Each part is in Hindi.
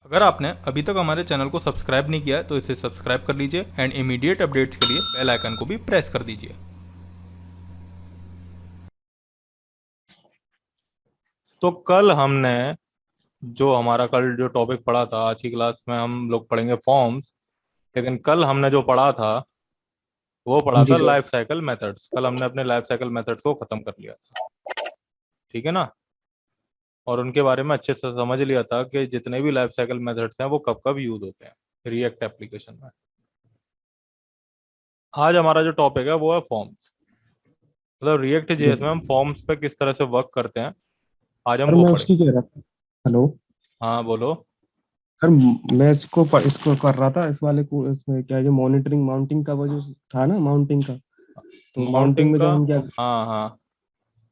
अगर आपने अभी तक हमारे चैनल को सब्सक्राइब नहीं किया है तो इसे सब्सक्राइब कर लीजिए एंड इमीडिएट अपडेट्स के लिए बेल आइकन को भी प्रेस कर दीजिए। तो कल हमने जो हमारा कल जो टॉपिक पढ़ा था, आज की क्लास में हम लोग पढ़ेंगे फॉर्म्स। लेकिन कल हमने जो पढ़ा था वो पढ़ा जी था सर। Life cycle methods. कल हमने अपने लाइफ साइकिल मेथड्स को खत्म कर लिया था, ठीक है ना। और उनके बारे में अच्छे से समझ लिया था कि जितने भी लाइफ साइकिल मेथड्स हैं वो कब कब यूज होते हैं रिएक्ट एप्लीकेशन में। आज हमारा जो टॉपिक है वो है फॉर्म्स। मतलब रिएक्ट जी जेएस में हम फॉर्म्स पे किस तरह से वर्क करते हैं, आज हम सर, वो मैं पढ़ेंगे। उसकी कह रहा था। हेलो हाँ बोलो। सर, मैं इसको कर रहा था, इस वाले को। इसमें क्या है, जो मॉनिटरिंग माउंटिंग का वो जो था ना, माउंटिंग का। तो माउंटिंग माउंटिंग में का। जब हम क्या, हाँ हाँ।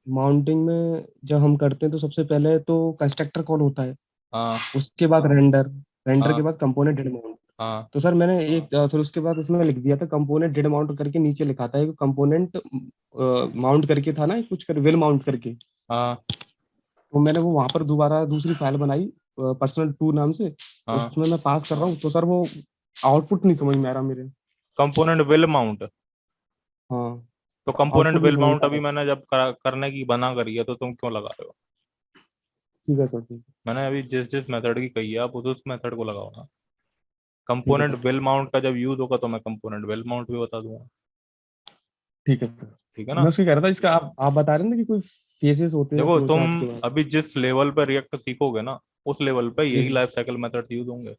माउंटिंग में जब हम करते हैं तो सबसे पहले तो कंस्ट्रक्टर कॉल होता है। हाँ उसके बाद रेंडर, रेंडर के हाँ बाद कंपोनेंट डेड माउंट। हाँ तो सर मैंने एक फिर उसके बाद इसमें लिख दिया था कंपोनेंट डेड माउंट करके, नीचे लिखा था एक कंपोनेंट माउंट करके था ना, कुछ कर विल माउंट करके। हाँ तो मैंने वो वहां पर दोबारा दूसरी फाइल बनाई, पर्सनल टू नाम से। हाँ। उसमें मैं पास कर रहा हूँ, तो सर वो आउटपुट नहीं समझ में आ रहा मेरे। Component will mount. हाँ, तो कंपोनेंट आउटपुट नहीं विल समझ में माउंट आ अभी रहा। मैंने जब करने की बना करी है तो तुम क्यों लगा रहे हो। ठीक है सर, ठीक मैंने अभी जिस जिस मेथड की कही है आप उस मेथड को लगाओ ना। ठीक है कंपोनेंट सर। विल माउंट का जब यूज होगा तो मैं कंपोनेंट विल माउंट भी बता दूंगा। ठीक है सर। ठीक है ना। मैं उसकी कह रहा था, इसका आप बता रहे थे कि कोई फेजेस होते हैं देखो फ्लो तुम चार्ट के बाद। अभी जिस लेवल पे रिएक्ट सीखोगे ना उस लेवल पे जी यही sir. Life cycle method use होंगे।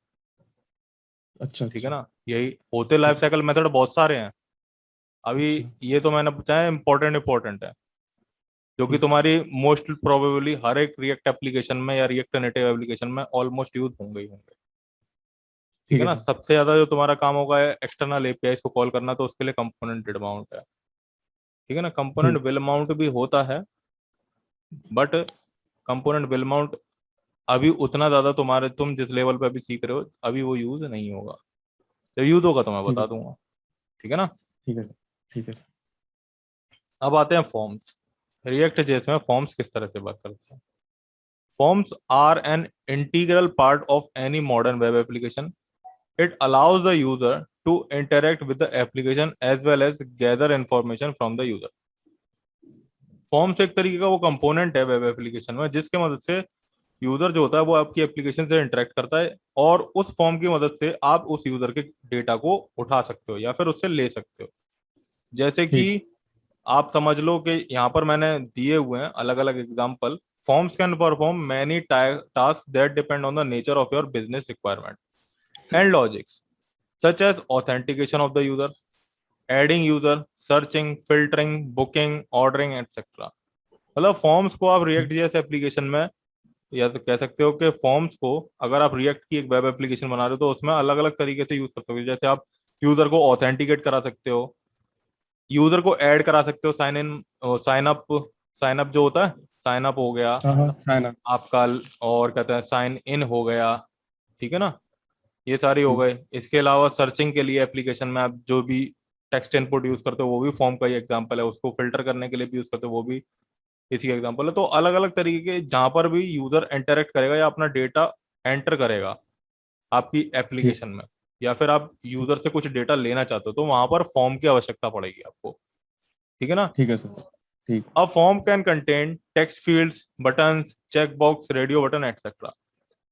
अच्छा ठीक है अच्छा। ना। यही होते लाइफ ठीक। साइकिल मेथड बहुत सारे हैं। अभी अच्छा। ये तो मैंने बताया इंपॉर्टेंट इंपॉर्टेंट है जो कि ठीक। तुम्हारी मोस्ट प्रोबेबली हर एक रिएक्ट एप्लीकेशन में या रिएक्ट नेटिव एप्लीकेशन में ऑलमोस्ट यूज होंगे ही होंगे। ठीक ठीक है है ना। सर। सबसे ज्यादा जो तुम्हारा काम होगा है एक्सटर्नल एपीआई को कॉल करना, तो उसके लिए कंपोनेंट माउंट है। ठीक है ना। कंपोनेंट ठीक। विल माउंट भी होता है बट कंपोनेंट विल माउंट अभी उतना ज्यादा तुम्हारे तुम जिस लेवल पे अभी सीख रहे हो अभी वो यूज नहीं होगा। जब यूज होगा तो मैं ठीक है। बता दूंगा। ठीक है ना। ठीक है सर। ठीक है सर। अब आते हैं फॉर्म्स। रिएक्ट जेएस में फॉर्म्स किस तरह से वर्क करते हैं। Forms are an integral part of any modern web application. It allows the user to interact with the application as well as gather information from the user. Forms एक तरीके का वो कंपोनेंट है वेब एप्लीकेशन में जिसके मदद से यूजर जो होता है वो आपकी एप्लीकेशन से इंटरेक्ट करता है और उस फॉर्म की मदद से आप उस यूजर के डेटा को उठा सकते हो या फिर उससे ले सकते हो। जैसे कि ठीक। आप समझ लो कि यहाँ पर मैंने दिए हुए हैं अलग अलग example. Forms can perform many task that depend on the nature of your business requirement and logics such as authentication of the user, adding user, searching, filtering, booking, ordering etcetera. मतलब फॉर्म्स को आप रिएक्ट जैसे एप्लीकेशन में या तो कह सकते हो कि फॉर्म्स को अगर आप रिएक्ट की एक वेब एप्लीकेशन बना रहे हो तो उसमें अलग अलग तरीके से यूज कर सकते हो। जैसे आप यूजर को ऑथेंटिकेट करा सकते हो, यूजर को ऐड करा सकते हो, साइन इन, साइन अप जो होता है, साइन अप हो गया हाँ हाँ, साइना। आपका, और कहते हैं साइन इन हो गया। ठीक है ना। ये सारे हो ठीक। गए। इसके अलावा सर्चिंग के लिए एप्लीकेशन में आप जो भी टेक्स्ट इनपुट यूज करते हो वो भी फॉर्म का ही एग्जांपल है, उसको फिल्टर करने के लिए भी यूज करते हो वो भी इसी का एग्जांपल है। तो अलग अलग तरीके के जहां पर भी यूजर इंटरेक्ट करेगा या अपना डेटा एंटर करेगा आपकी ठीक। एप्लीकेशन में, या फिर आप यूजर से कुछ डेटा लेना चाहते हो तो वहां पर फॉर्म की आवश्यकता पड़ेगी आपको। ठीक है ना। ठीक है सर। ठीक। A form can contain text fields, buttons, checkbox, radio button etcetera.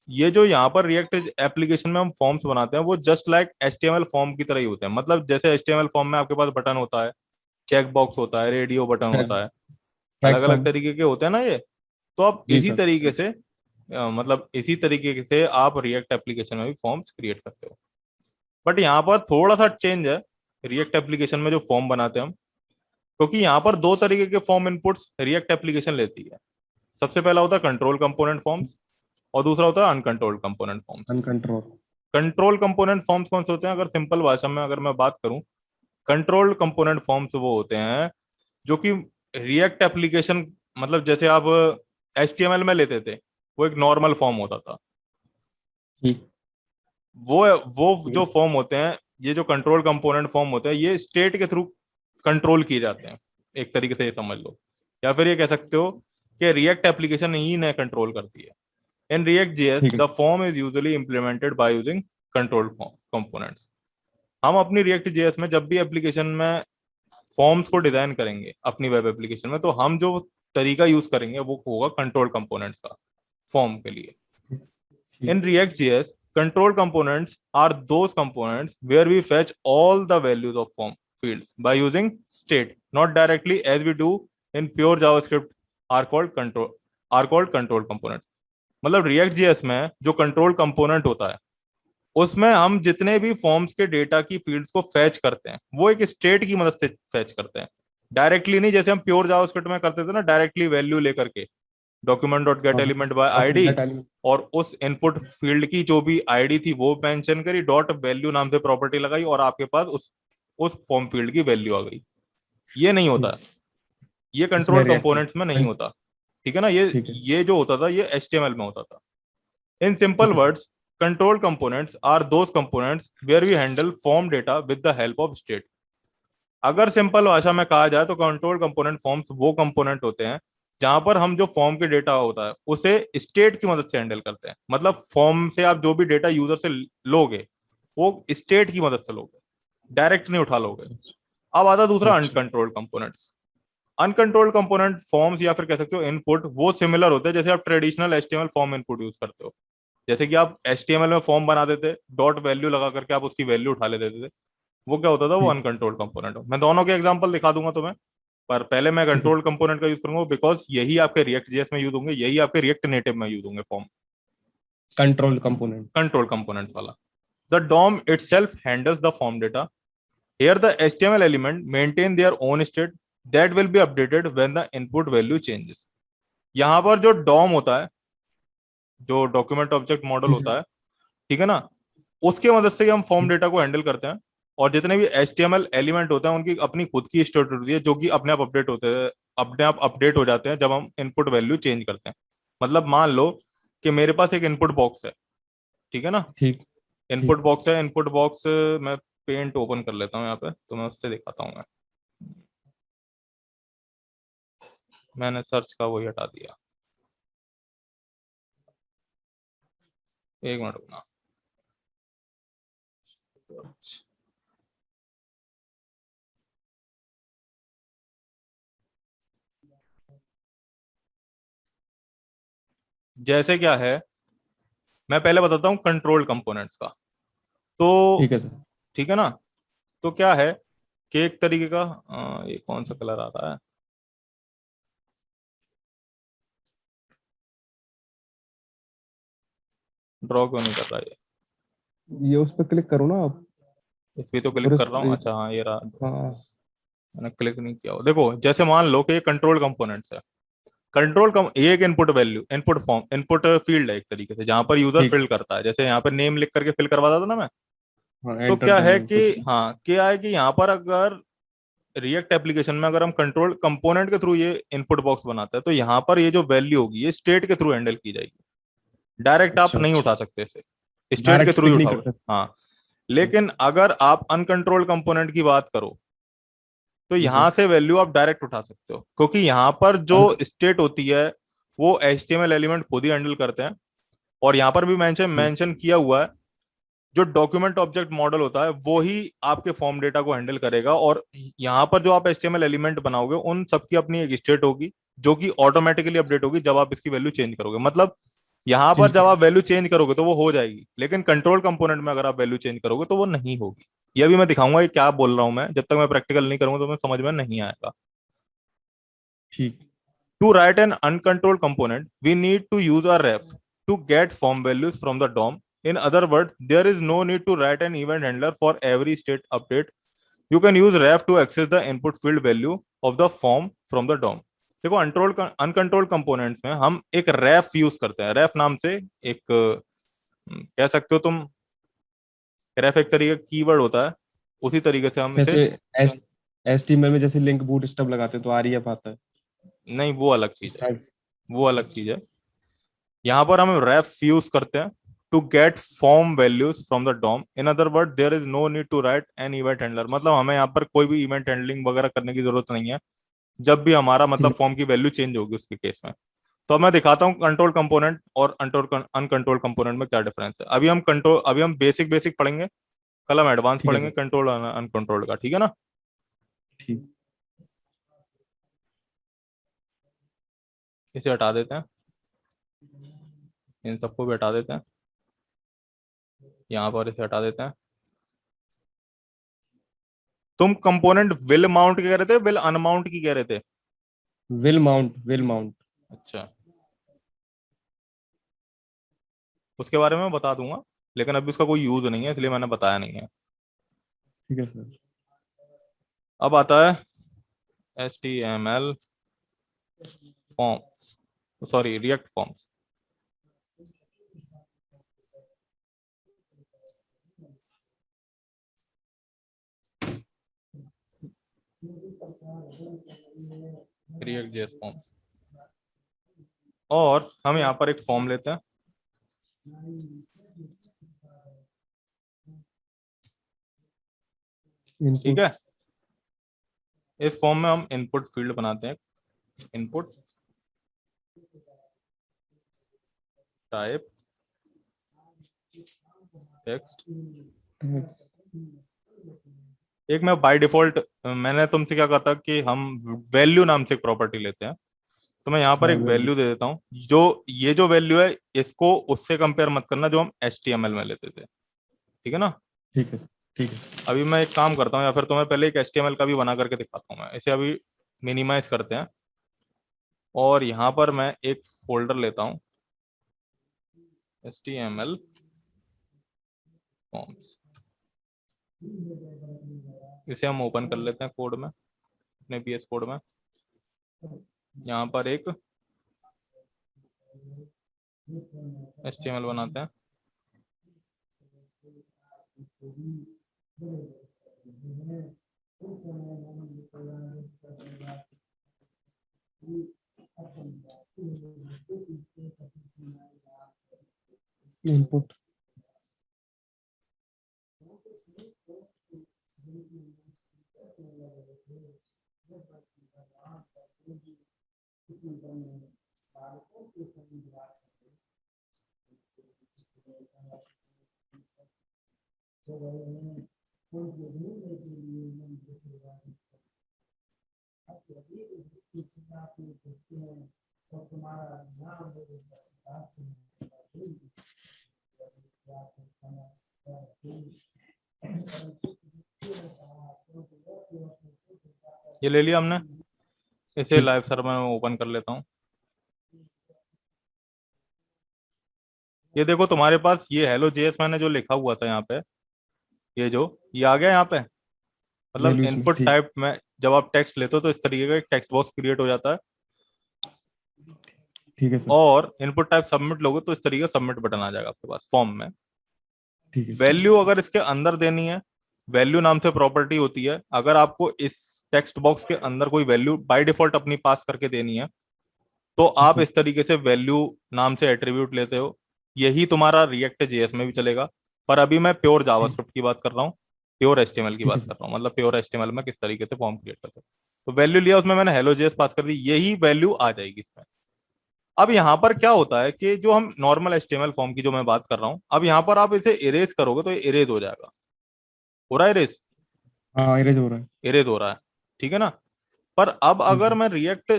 ये जो यहाँ पर रिएक्ट एप्लीकेशन में हम फॉर्म्स बनाते हैं वो जस्ट लाइक एचटीएमएल फॉर्म की तरह ही होते हैं। मतलब जैसे एचटीएमएल फॉर्म में आपके पास बटन होता है, चेक बॉक्स होता है, रेडियो बटन होता है, अलग अलग टैक्सॉन। तरीके के होते हैं ना ये। तो आप जी इसी सर। तरीके से मतलब इसी तरीके से आप रिएक्ट एप्लीकेशन में भी फॉर्म्स क्रिएट करते हो। बट यहाँ पर थोड़ा सा चेंज है रिएक्ट एप्लीकेशन में जो फॉर्म बनाते हैं हम, क्योंकि यहाँ पर दो तरीके के फॉर्म इनपुट्स रिएक्ट एप्लीकेशन लेती है। सबसे पहला होता है कंट्रोल कंपोनेंट फॉर्म्स और दूसरा होता है uncontrolled component forms. Uncontrol. Control component forms कौन से होते हैं, अगर सिंपल भाषा में अगर मैं बात करूं, कंट्रोल्ड कंपोनेंट फॉर्म्स वो होते हैं जो कि रिएक्ट एप्लीकेशन, मतलब जैसे आप एचटीएमएल में लेते थे वो एक नॉर्मल फॉर्म होता था। ठीक। वो वो जो ठीक। फॉर्म होते हैं, ये जो कंट्रोल कंपोनेंट फॉर्म होते हैं ये स्टेट के थ्रू कंट्रोल किए जाते हैं। एक तरीके से ये समझ लो, या फिर ये कह सकते हो कि रिएक्ट एप्लीकेशन ही इन्हें कंट्रोल करती है। In React.js, ठीक है the form is usually implemented by using control components. हम अपनी React.js में जब भी एप्लीकेशन में फॉर्म्स को डिजाइन करेंगे अपनी वेब एप्लीकेशन में, तो हम जो तरीका यूज करेंगे वो होगा कंट्रोल कंपोनेंट्स का फॉर्म के लिए. ठीक In React.js, control components are those components where we fetch all the values of form fields by using state, not directly as we do in pure JavaScript are called control components. मतलब React.js में जो कंट्रोल कंपोनेंट होता है उसमें हम जितने भी फॉर्म्स के डेटा की फील्ड्स को फैच करते हैं वो एक स्टेट की मदद से फैच करते हैं, डायरेक्टली नहीं. जैसे हम प्योर जावास्क्रिप्ट में करते थे ना, डायरेक्टली वैल्यू लेकर के डॉक्यूमेंट डॉट गेट हाँ element by document ID, gate element और उस इनपुट फील्ड की जो भी आईडी थी वो मेंशन करी, डॉट वैल्यू नाम से प्रॉपर्टी लगाई, और आपके पास उस फॉर्म फील्ड की वैल्यू आ गई. ये नहीं होता, ये इसमें कंट्रोल रिएक्ट कंपोनेंट्स में नहीं होता. ठीक है ना. ठीक है ये जो होता था ये HTML में होता था. In simple ठीक है words, control components are those components where we handle form data with the help of state. अगर सिंपल भाषा में कहा जाए तो कंट्रोल कंपोनेंट फॉर्म्स वो कंपोनेंट होते हैं जहां पर हम जो फॉर्म के डेटा होता है उसे स्टेट की मदद से हैंडल करते हैं. मतलब फॉर्म से आप जो भी डेटा यूजर से लोगे वो स्टेट की मदद से लोगे, डायरेक्ट नहीं उठा लोगे. अब आता दूसरा अच्छा uncontrolled components. Uncontrolled component forms या फिर कह सकते हो इनपुट वो सिमिलर होते हैं जैसे आप traditional HTML form input use करते हो. जैसे कि आप HTML में फॉर्म बना देते, डॉट वैल्यू लगा करके आप उसकी वैल्यू उठा ले देते थे. वो क्या होता था, वो ठीक अनकंट्रोल्ड कंपोनेंट. मैं दोनों के एग्जांपल दिखा दूंगा तुम्हें, पर पहले मैं ठीक है कंट्रोल कंपोनेंट का यूज करूंगा बिकॉज यही आपके रिएक्ट जेएस में यूज होंगे, यही आपके रिएक्ट नेटिव में यूज होंगे form. Control component control component वाला. The DOM itself handles the form data. Here the HTML element maintain their own state that will be updated when the input value changes. यहाँ पर जो DOM होता है, जो डॉक्यूमेंट ऑब्जेक्ट मॉडल जी होता सर है, ठीक है ना, उसके मदद से ही हम फॉर्म डेटा को हैंडल करते हैं. और जितने भी HTML एलिमेंट होते हैं उनकी अपनी खुद की स्टेट होती है जो कि अपने आप अपडेट होते हैं, अपने आप अपडेट हो जाते हैं जब हम इनपुट वैल्यू चेंज करते हैं. मतलब मान लो कि मेरे पास एक इनपुट बॉक्स है, ठीक है ना. ठीक इनपुट ठीक बॉक्स है, इनपुट बॉक्स मैं पेंट ओपन कर लेता हूँ यहाँ पे तो मैं उससे दिखाता हूँ. मैंने सर्च का वही हटा दिया, एक मिनट रुकना. जैसे क्या है, मैं पहले बताता हूँ कंट्रोल कंपोनेंट्स का. तो ठीक है सर ठीक है ना. तो क्या है कि एक तरीके का ये कौन सा कलर आ रहा है, ड्रॉ क्यों नहीं कर रहा है. ये उस पर क्लिक करो ना आप इस पे तो क्लिक और कर रहा हूँ. अच्छा हाँ, ये रहा. हाँ मैंने क्लिक नहीं किया. देखो जैसे मान लो कि ये कंट्रोल कंपोनेंट्स है. ये एक input value, input form, input field है एक तरीके से जहां पर यूजर ठीक फिल करता है. जैसे यहाँ पर नेम लिख करके फिल करवाता था ना मैं. हाँ तो एंटर क्या द है नेम कि कुछ हाँ, क्या है कि यहाँ पर अगर रिएक्ट एप्लीकेशन में अगर हम कंट्रोल कंपोनेंट के थ्रू ये इनपुट बॉक्स बनाते हैं तो यहाँ पर ये जो वैल्यू होगी ये स्टेट के थ्रू हैंडल की जाएगी. डायरेक्ट आप अच्छा नहीं अच्छा उठा सकते इसे, स्टेट के डायरेक्ट थ्रू ही पिक नहीं उठाओगे. कर सकते हाँ. लेकिन अगर आप अनकंट्रोल कंपोनेंट की बात करो तो जी सर यहां से वैल्यू आप डायरेक्ट उठा सकते हो, क्योंकि यहाँ पर जो अन स्टेट होती है वो HTML एलिमेंट खुद ही हैंडल करते हैं. और यहाँ पर भी मेंशन ठीक मेंशन किया हुआ है, जो डॉक्यूमेंट ऑब्जेक्ट मॉडल होता है वो ही आपके फॉर्म डेटा को हैंडल करेगा. और यहाँ पर जो आप HTML एलिमेंट बनाओगे उन सबकी अपनी एक स्टेट होगी जो कि ऑटोमेटिकली अपडेट होगी जब आप इसकी वैल्यू चेंज करोगे. मतलब यहाँ पर ठीक जब है आप वैल्यू चेंज करोगे तो वो हो जाएगी, लेकिन कंट्रोल कंपोनेंट में अगर आप वैल्यू चेंज करोगे तो वो नहीं होगी. ये भी मैं दिखाऊंगा ये क्या बोल रहा हूं मैं, जब तक मैं प्रैक्टिकल नहीं करूंगा तो मैं समझ में नहीं आएगा. ठीक To write an uncontrolled component, we need to use a ref to get form values from the DOM. In other words, there is no need to write an event handler for every state update. You can use ref to access the input field value of the form from the DOM. देखो अनकंट्रोल्ड कंपोनेंट्स में हम एक रेफ यूज करते हैं. रेफ नाम से एक कह सकते हो तुम, रेफ एक तरीके का कीवर्ड होता है, उसी तरीके से हम इसे. जैसे एस HTML में जैसे लिंक बूट स्टब लगाते हैं तो REF आता है नहीं, वो अलग चीज है, स्टाइल वो अलग चीज है. यहाँ पर हम रेफ यूज करते हैं to get form values from the DOM. In other word there is no need to write an event handler. मतलब हमें यहाँ पर कोई भी इवेंट हैंडलिंग वगैरह करने की जरूरत नहीं है जब भी हमारा मतलब ठीक फॉर्म की वैल्यू चेंज होगी उसके केस में. तो अब मैं दिखाता हूँ कंट्रोल कंपोनेंट और अनकंट्रोल कंपोनेंट में क्या डिफरेंस है। अभी हम बेसिक बेसिक पढ़ेंगे, कल हम एडवांस ठीक है पढ़ेंगे सर। कंट्रोल अनकंट्रोल का, ठीक है ना। ठीक। इसे हटा देते हैं, इन सबको भी हटा देते हैं, यहाँ पर इसे हटा देते हैं। तुम कंपोनेंट विल माउंट की कह रहे थे, विल अनमाउंट की कह रहे थे? Will mount, will mount. अच्छा, उसके बारे में मैं बता दूंगा, लेकिन अभी उसका कोई यूज नहीं है इसलिए मैंने बताया नहीं है। ठीक है सर। अब आता है HTML forms, sorry react forms. React JS forms, और हम यहाँ पर एक फॉर्म लेते हैं, ठीक इनपुट। है। इस फॉर्म में हम इनपुट फील्ड बनाते हैं, इनपुट टाइप टेक्स्ट। एक मैं बाय डिफॉल्ट, मैंने तुमसे क्या कहा था कि हम वैल्यू नाम से एक प्रॉपर्टी लेते हैं, तो मैं यहाँ पर हाँ एक वैल्यू। वैल्यू दे देता हूँ। जो ये जो वैल्यू है, इसको उससे कंपेयर मत करना जो हम HTML में लेते थे, ठीक है ना। ठीक है सर। ठीक है सर। अभी मैं एक काम करता हूँ, या फिर तुम्हें पहले एक HTML का भी बना करके दिखाता हूँ। मैं इसे अभी मिनिमाइज करते हैं, और यहाँ पर मैं एक फोल्डर लेता हूँ, HTML फॉर्म्स। इसे हम ओपन कर लेते हैं कोड में, अपने VS कोड में। यहाँ पर एक HTML बनाते हैं। इनपुट। ये ले लिया हमने, इसे ठीक। लाइव सर्वर में ओपन कर लेता हूँ। ये देखो तुम्हारे पास ये हेलो जेएस मैंने जो लिखा हुआ था यहाँ पे, ये आ गया यहाँ पे। मतलब वैल्यूज में। इनपुट ठीक। टाइप में जब आप टेक्स्ट लेते हो तो इस तरीके का एक टेक्स्ट बॉक्स क्रिएट हो जाता है, ठीक है सर। और इनपुट टाइप सबमिट लोगे तो इस तरीके का सबमिट बटन आ जाएगा आपके पास फॉर्म में। ठीक है सर। वैल्यू अगर इसके अंदर देनी है, वैल्यू नाम से प्रॉपर्टी होती है, अगर आपको इस टेक्स्ट बॉक्स के अंदर कोई वैल्यू बाय डिफॉल्ट अपनी पास करके देनी है, तो आप इस तरीके से वैल्यू नाम से एट्रीब्यूट लेते हो। यही तुम्हारा रिएक्ट जेएस में भी चलेगा, पर अभी मैं प्योर ठीक। जावास्क्रिप्ट की बात कर रहा हूँ, प्योर एचटीएमएल की ठीक है बात सर। कर रहा हूँ। मतलब प्योर एचटीएमएल में किस तरीके से फॉर्म क्रिएट करते हैं। तो वैल्यू लिया, उसमें मैंने हेलो जेएस पास कर दी, यही वैल्यू आ जाएगी इसमें। अब यहाँ पर क्या होता है कि जो हम नॉर्मल एचटीएमएल फॉर्म की जो मैं बात कर रहा हूँ, अब यहाँ पर आप इसे इरेज करोगे तो ये इरेज हो जाएगा। हो रहा है इरेज? हाँ इरेज हो रहा है। इरेज हो रहा है, ठीक है ना। पर अब ठीक अगर है। मैं रिएक्ट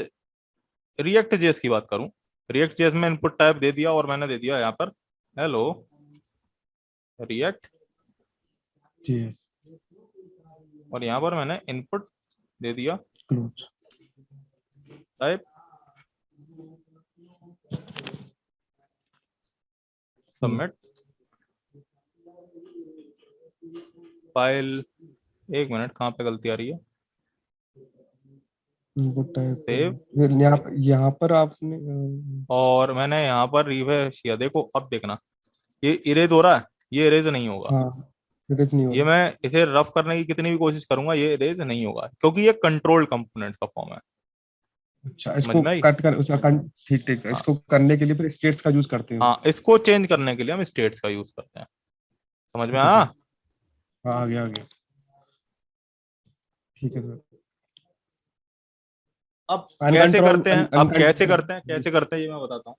रिएक्ट जेएस की बात करूं, रिएक्ट जेएस में इनपुट टाइप दे दिया, और मैंने दे दिया यहाँ पर हेलो रिएक्ट, जीएस। और यहाँ पर मैंने इनपुट दे दिया क्लोज। Type submit file. एक मिनट, कहाँ पे गलती आ रही है? इनपुट सेव, टाइप यहाँ पर आपने और मैंने यहाँ पर रिफ्रेश किया, देखो अब देखना ये इरेज हो रहा है, ये इरेज नहीं होगा। हाँ इरेज नहीं हो ये रहा। मैं इसे रफ करने की कितनी भी कोशिश करूंगा, ये इरेज नहीं होगा, क्योंकि ये कंट्रोल कंपोनेंट का फॉर्म है। अच्छा समझ इसको में आई? कट कर उसका ठीक ठीक है। हाँ, इसको करने के लिए फिर स्टेट्स का यूज करते हो। हाँ, इसको चेंज करने के लिए हम स्टेट्स का यूज करते हैं। समझ में ठीक है आया? सर। हाँ आ गया आ गया। ठीक है सर। अब कैसे अनकंट्रोल करते हैं, अब कैसे करते हैं, जी कैसे करते हैं ये मैं बताता हूँ।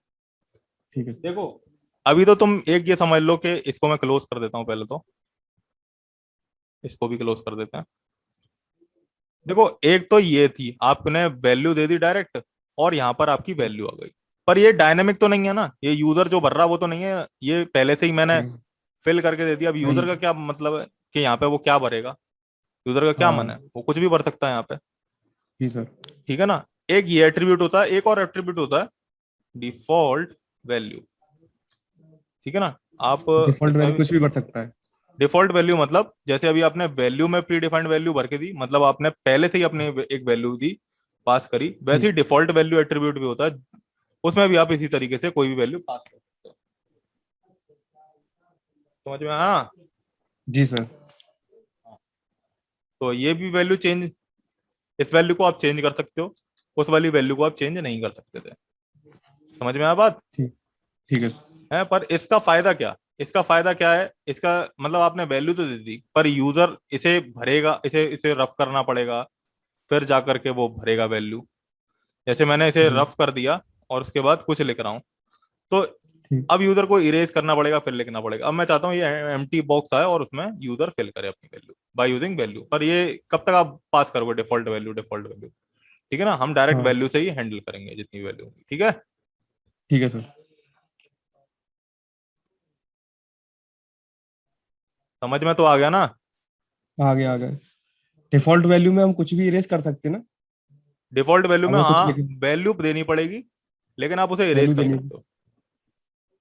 ठीक है। देखो, अभी तो तुम एक ये समझ लो कि इसको मैं क्लोज कर देता हूँ पहले तो, इसको भी क्लोज कर देते हैं। देखो, एक तो ये थी, आपने वैल्यू दे दी डायरेक्ट, और यहाँ पर आपकी वैल्यू आ गई। पर ये डायनेमिक तो नहीं है ना, ये यूजर जो भर रहा वो तो नहीं है, ये पहले से ही मैंने हम्म, फिल करके दे दिया। अब वही। यूजर का क्या मतलब है कि यहाँ पे वो क्या भरेगा? यूजर का क्या मन है, हाँ वो कुछ भी भर सकता है यहाँ पे। जी सर। ठीक है ना। एक ये एट्रीब्यूट होता है, एक और एट्रीब्यूट होता है डिफॉल्ट वैल्यू। ठीक है ना। आप डिफॉल्ट इसमें वैल्यू भी कुछ भी बढ़ सकता है। डिफॉल्ट वैल्यू मतलब, जैसे अभी आपने वैल्यू में प्री डिफाइंड वैल्यू भर के दी, मतलब आपने पहले से ही अपने एक वैल्यू दी, पास करी, वैसे ठीक। ही डिफॉल्ट वैल्यू एट्रीब्यूट भी होता है, उसमें भी आप इसी तरीके से कोई भी वैल्यू पास कर सकते हो। समझ में? हाँ। जी सर। तो ये भी वैल्यू चेंज, इस वैल्यू को आप चेंज कर सकते हो, उस वाली वैल्यू को आप चेंज नहीं कर सकते थे। समझ में आया बात? ठीक। ठीक है। है, पर इसका फायदा क्या, इसका फायदा क्या है इसका, मतलब आपने वैल्यू तो दे दी, पर यूजर इसे भरेगा, इसे इसे रफ करना पड़ेगा, फिर जा करके वो भरेगा वैल्यू। जैसे मैंने इसे जी रफ कर दिया और उसके बाद कुछ लिख रहा हूँ, तो ठीक। अब यूजर को इरेज करना पड़ेगा, फिर लिखना पड़ेगा। अब मैं चाहता हूँ ये एम्प्टी बॉक्स आए और उसमें यूजर फिल करे अपनी वैल्यू बाय यूजिंग वैल्यू, पर ये कब तक आप पास करोगे डिफॉल्ट वैल्यू, डिफॉल्ट वैल्यू? ठीक है ना, हम डायरेक्ट हाँ वैल्यू से ही हैंडल करेंगे जितनी वैल्यू होगी। ठीक है। ठीक है सर। समझ में तो आ गया ना? आगे आ गए। डिफॉल्ट वैल्यू में हम कुछ भी इरेज कर सकते हैं ना। डिफॉल्ट वैल्यू में अगर कुछ हाँ, लिखे वैल्यू देनी पड़ेगी, लेकिन आप उसे इरेज वैल्यू कर देनी। सकते हो।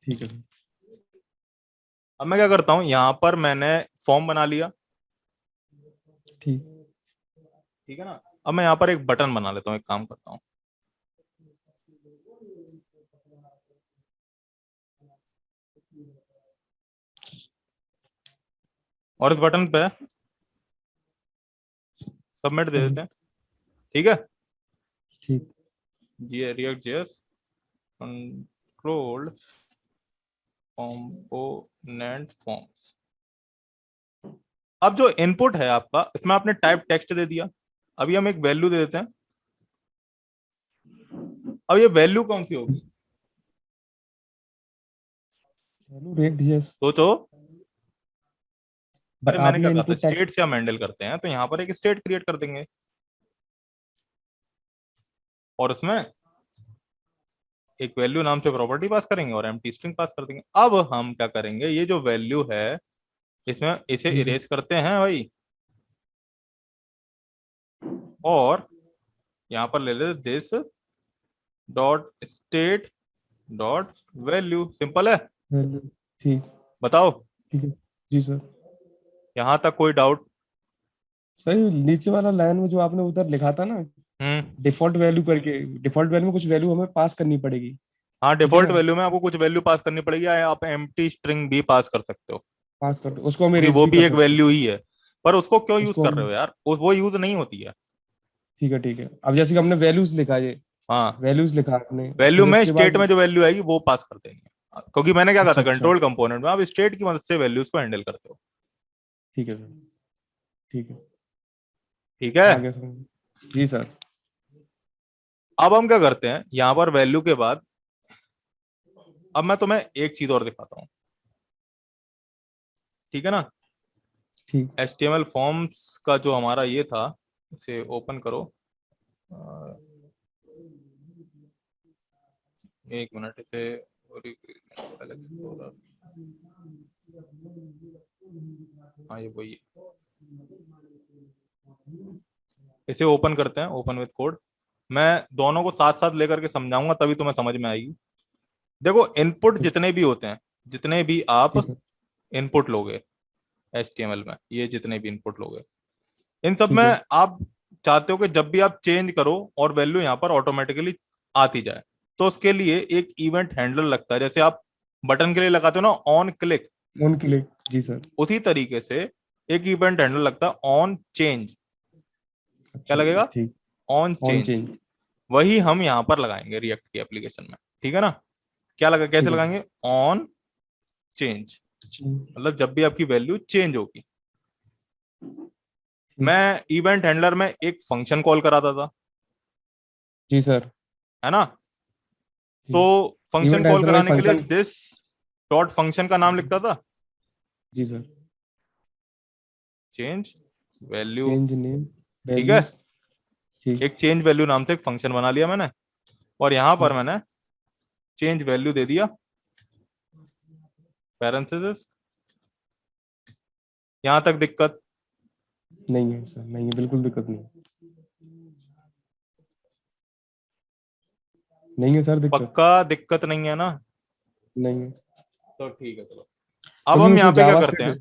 ठीक है सर। अब मैं क्या करता हूँ, यहाँ पर मैंने फॉर्म बना लिया। ठीक। ठीक है ना। अब मैं यहाँ पर एक बटन बना लेता हूँ, एक काम करता हूँ। और इस बटन पे सबमिट दे देते हैं। ठीक है। ठीक। ये react JS controlled component forms. अब जो इनपुट है आपका, इसमें आपने टाइप टेक्स्ट दे दिया, अभी हम एक वैल्यू दे देते हैं। अब ये वैल्यू कौन सी होगी? चलो रेट यस। सोचो। अरे मैंने आप क्या ये कहा था, इनपुट टेक्स्ट। स्टेट से हम हैंडल करते हैं, तो यहाँ पर एक स्टेट क्रिएट कर देंगे और उसमें एक वैल्यू नाम से प्रॉपर्टी पास करेंगे और एम्प्टी स्ट्रिंग पास कर देंगे। अब हम क्या करेंगे, ये जो वैल्यू है इसमें इसे जी सर। इरेज करते हैं भाई, और यहाँ पर ले लेते this dot state dot value. Simple है। वैल्यू। ठीक। बताओ, ठीक है। जी सर। यहाँ तक कोई डाउट? सही नीचे वाला लाइन में जो आपने उधर लिखा था ना, हम्म। डिफॉल्ट वैल्यू करके, डिफॉल्ट वैल्यू में कुछ वैल्यू हमें पास करनी पड़ेगी। हाँ, ठीक है डिफॉल्ट ना। वैल्यू में आपको कुछ वैल्यू पास करनी पड़ेगी, या आप एम्प्टी स्ट्रिंग भी पास कर सकते हो, पास कर उसको हम क्योंकि इरेज वो भी भी कर एक सकते हैं। वैल्यू ही है। पर उसको क्यों यूज उसको कर रहे हम। हो यार, वो यूज नहीं होती है। ठीक है ठीक है। अब जैसे कि हमने वैल्यूज लिखा ये, हाँ, वैल्यूज लिखा आपने, वैल्यू फिर में इसके स्टेट बाद। में जो वैल्यू आएगी वो पास कर देंगे, क्योंकि मैंने क्या कहा था, अच्छा अच्छा। कंट्रोल कंपोनेंट में आप स्टेट की मदद से वैल्यूज को हैंडल करते हो। ठीक है सर। ठीक है। ठीक है। आ गया सर। जी सर। अब हम क्या करते हैं, यहाँ पर वैल्यू के बाद, अब मैं तुम्हें एक चीज और दिखाता हूँ। ठीक है ना। ठीक। HTML फॉर्म्स का जो हमारा ये था, इसे ओपन करो। अ, एक मिनट, इसे एक्सप्लोरर, हाँ ये वही है। इसे ओपन करते हैं, ओपन विद कोड। मैं दोनों को साथ साथ लेकर के समझाऊंगा, तभी तुम्हें समझ में आएगी। देखो, इनपुट ठीक। जितने भी होते हैं, जितने भी आप जी सर। इनपुट लोगे HTML में, ये जितने भी इनपुट लोगे, इन सब ठीक में है। आप चाहते हो कि जब भी आप चेंज करो और वैल्यू यहाँ पर ऑटोमेटिकली आती जाए, तो उसके लिए एक इवेंट हैंडलर लगता है, जैसे आप बटन के लिए लगाते हो ना ऑन क्लिक, ऑन क्लिक। जी सर। उसी तरीके से एक इवेंट हैंडलर लगता है ऑन चेंज। क्या अच्छा लगेगा? ठीक। On on change. चेंज। वही हम यहाँ पर लगाएंगे रिएक्ट की एप्लीकेशन में। ठीक है ना। क्या लगा, कैसे ठीक है लगाएंगे? ऑन चेंज, ठीक। मतलब जब भी आपकी वैल्यू चेंज होगी। ठीक। मैं इवेंट हैंडलर में एक फंक्शन कॉल कराता था, जी सर। है ना। तो जी। फंक्शन इवेंट कॉल आंसर भाई कराने के लिए फंक्शन। दिस डॉट फंक्शन का नाम लिखता था, जी sir. Change value. Change name ठीक है, वैल्यूज। ठीक। एक चेंज वैल्यू नाम से एक फंक्शन बना लिया मैंने, और यहां पर ठीक। मैंने चेंज वैल्यू दे दिया पैरेंथेसिस। यहां तक दिक्कत? नहीं है सर, नहीं है, बिल्कुल दिक्कत नहीं है। नहीं है सर दिक्कत। पक्का दिक्कत नहीं है ना? नहीं है। तो ठीक है चलो। अब क्योंकि हम उसमें यहाँ पे क्या करते हैं,